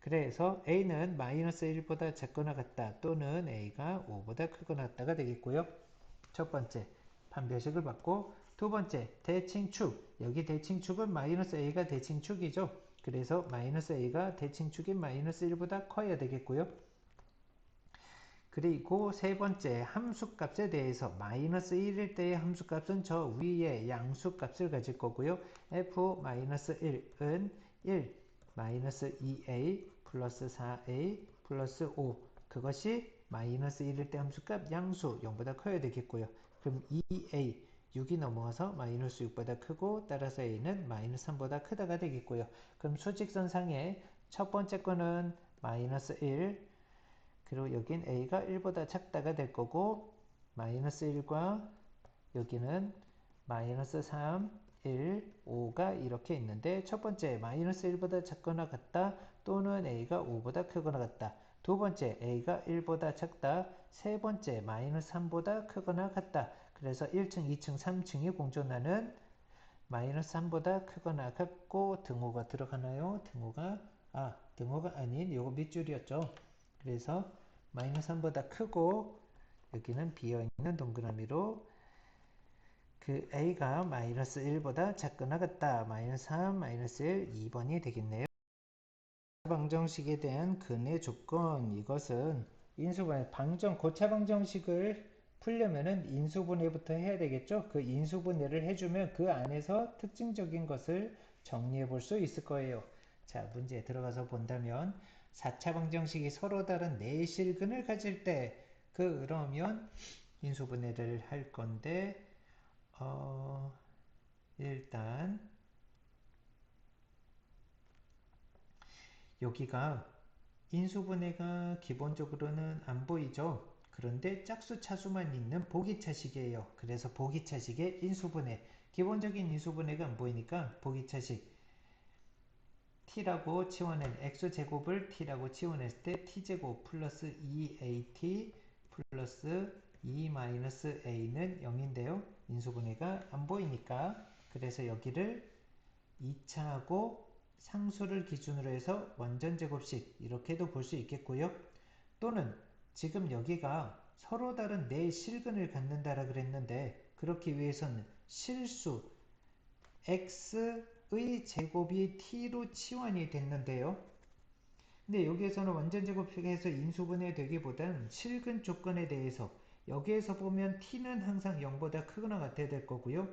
그래서 a는 마이너스 1보다 작거나 같다, 또는 a가 5보다 크거나 같다가 되겠고요. 첫 번째 판별식을 받고, 두 번째 대칭축, 여기 대칭축은 마이너스 a가 대칭축이죠. 그래서 마이너스 a가 대칭축인 마이너스 1보다 커야 되겠고요. 그리고 세 번째 함수값에 대해서 마이너스 1일 때의 함수값은 저 위에 양수값을 가질 거고요. f-1은 1 마이너스 2a 플러스 4a 플러스 5, 그것이 마이너스 1일 때 함수값 양수 0보다 커야 되겠고요. 그럼 2a 6이 넘어와서 마이너스 6보다 크고, 따라서 a는 마이너스 3보다 크다가 되겠고요. 그럼 수직선상에 첫 번째 거는 마이너스 1, 그리고 여긴 a가 1보다 작다가 될 거고, 마이너스 1과 여기는 마이너스 3, 1, 5가 이렇게 있는데, 첫 번째 마이너스 1보다 작거나 같다, 또는 a가 5보다 크거나 같다. 두 번째 a가 1보다 작다, 세 번째 마이너스 3보다 크거나 같다. 그래서 1층, 2층, 3층이 공존하는 마이너스 3보다 크거나 같고, 등호가 들어가나요? 등호가 아닌 요거 밑줄이었죠. 그래서 마이너스 3보다 크고, 여기는 비어있는 동그라미로 그 a가 마이너스 1보다 작거나 같다. 마이너스 3, 마이너스 1, 2번이 되겠네요. 방정식에 대한 근의 조건, 이것은 인수분해, 고차 방정식을 풀려면은 인수분해부터 해야 되겠죠. 그 인수분해를 해주면 그 안에서 특징적인 것을 정리해 볼 수 있을 거예요. 자, 문제에 들어가서 본다면 4차 방정식이 서로 다른 내실근을 가질 때, 그러면 인수분해를 할 건데, 일단 여기가 인수분해가 기본적으로는 안 보이죠. 그런데 짝수 차수만 있는 보기차식이에요. 그래서 보기차식의 인수분해, 기본적인 인수분해가 안 보이니까 보기차식 t라고 치워낸 x제곱을 t라고 치워냈을 때 t제곱 플러스 2at 플러스 2-a는 0인데요. 인수분해가 안 보이니까, 그래서 여기를 2차하고 상수를 기준으로 해서 원전제곱식 이렇게도 볼 수 있겠고요. 또는 지금 여기가 서로 다른 네 실근을 갖는다라 그랬는데, 그렇기 위해서는 실수 x의 제곱이 t로 치환이 됐는데요. 근데 여기에서는 원전제곱식에서 인수분해 되기보단 실근 조건에 대해서 여기에서 보면 t는 항상 0보다 크거나 같아야 될 거고요.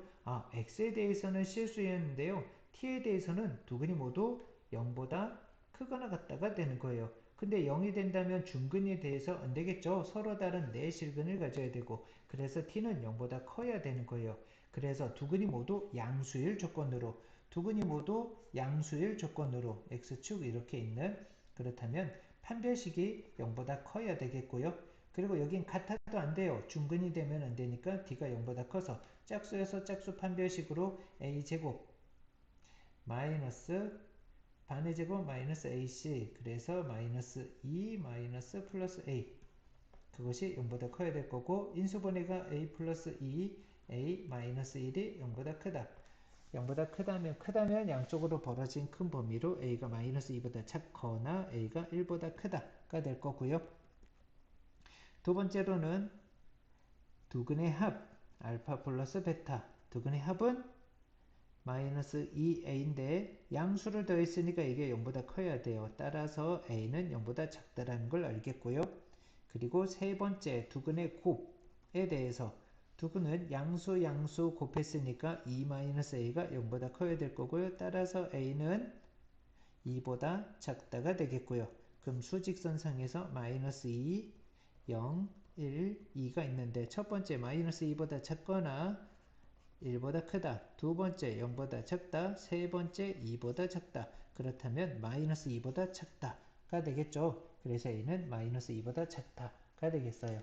x에 대해서는 실수였는데요. t에 대해서는 두근이 모두 0보다 크거나 같다가 되는 거예요. 근데 0이 된다면 중근에 대해서 안 되겠죠. 서로 다른 내실근을 가져야 되고, 그래서 t는 0보다 커야 되는 거예요. 그래서 두근이 모두 양수일 조건으로, x축 이렇게 있는, 그렇다면 판별식이 0보다 커야 되겠고요. 그리고 여긴 같아도 안 돼요. 중근이 되면 안 되니까 d가 0보다 커서 짝수여서 짝수 판별식으로 a제곱 마이너스 반의 제곱 마이너스 ac, 그래서 마이너스 2 마이너스 플러스 a, 그것이 0보다 커야 될 거고, 인수분해가 a 플러스 2 a 마이너스 1이 0보다 크다. 0보다 크다면 양쪽으로 벌어진 큰 범위로 a가 마이너스 2보다 작거나 a가 1보다 크다가 될 거고요. 두 번째로는 두근의 합 알파 플러스 베타, 두근의 합은 마이너스 2a인데 양수를 더했으니까 이게 0보다 커야 돼요. 따라서 a는 0보다 작다라는 걸 알겠고요. 그리고 세 번째 두근의 곱에 대해서, 두근은 양수 곱했으니까 2-a가 0보다 커야 될 거고요. 따라서 a는 2보다 작다가 되겠고요. 그럼 수직선상에서 마이너스 2, 0, 1, 2가 있는데 첫 번째 마이너스 2보다 작거나 1보다 크다, 두 번째 0보다 작다, 세 번째 2보다 작다. 그렇다면 마이너스 2보다 작다가 되겠죠. 그래서 a는 마이너스 2보다 작다가 되겠어요.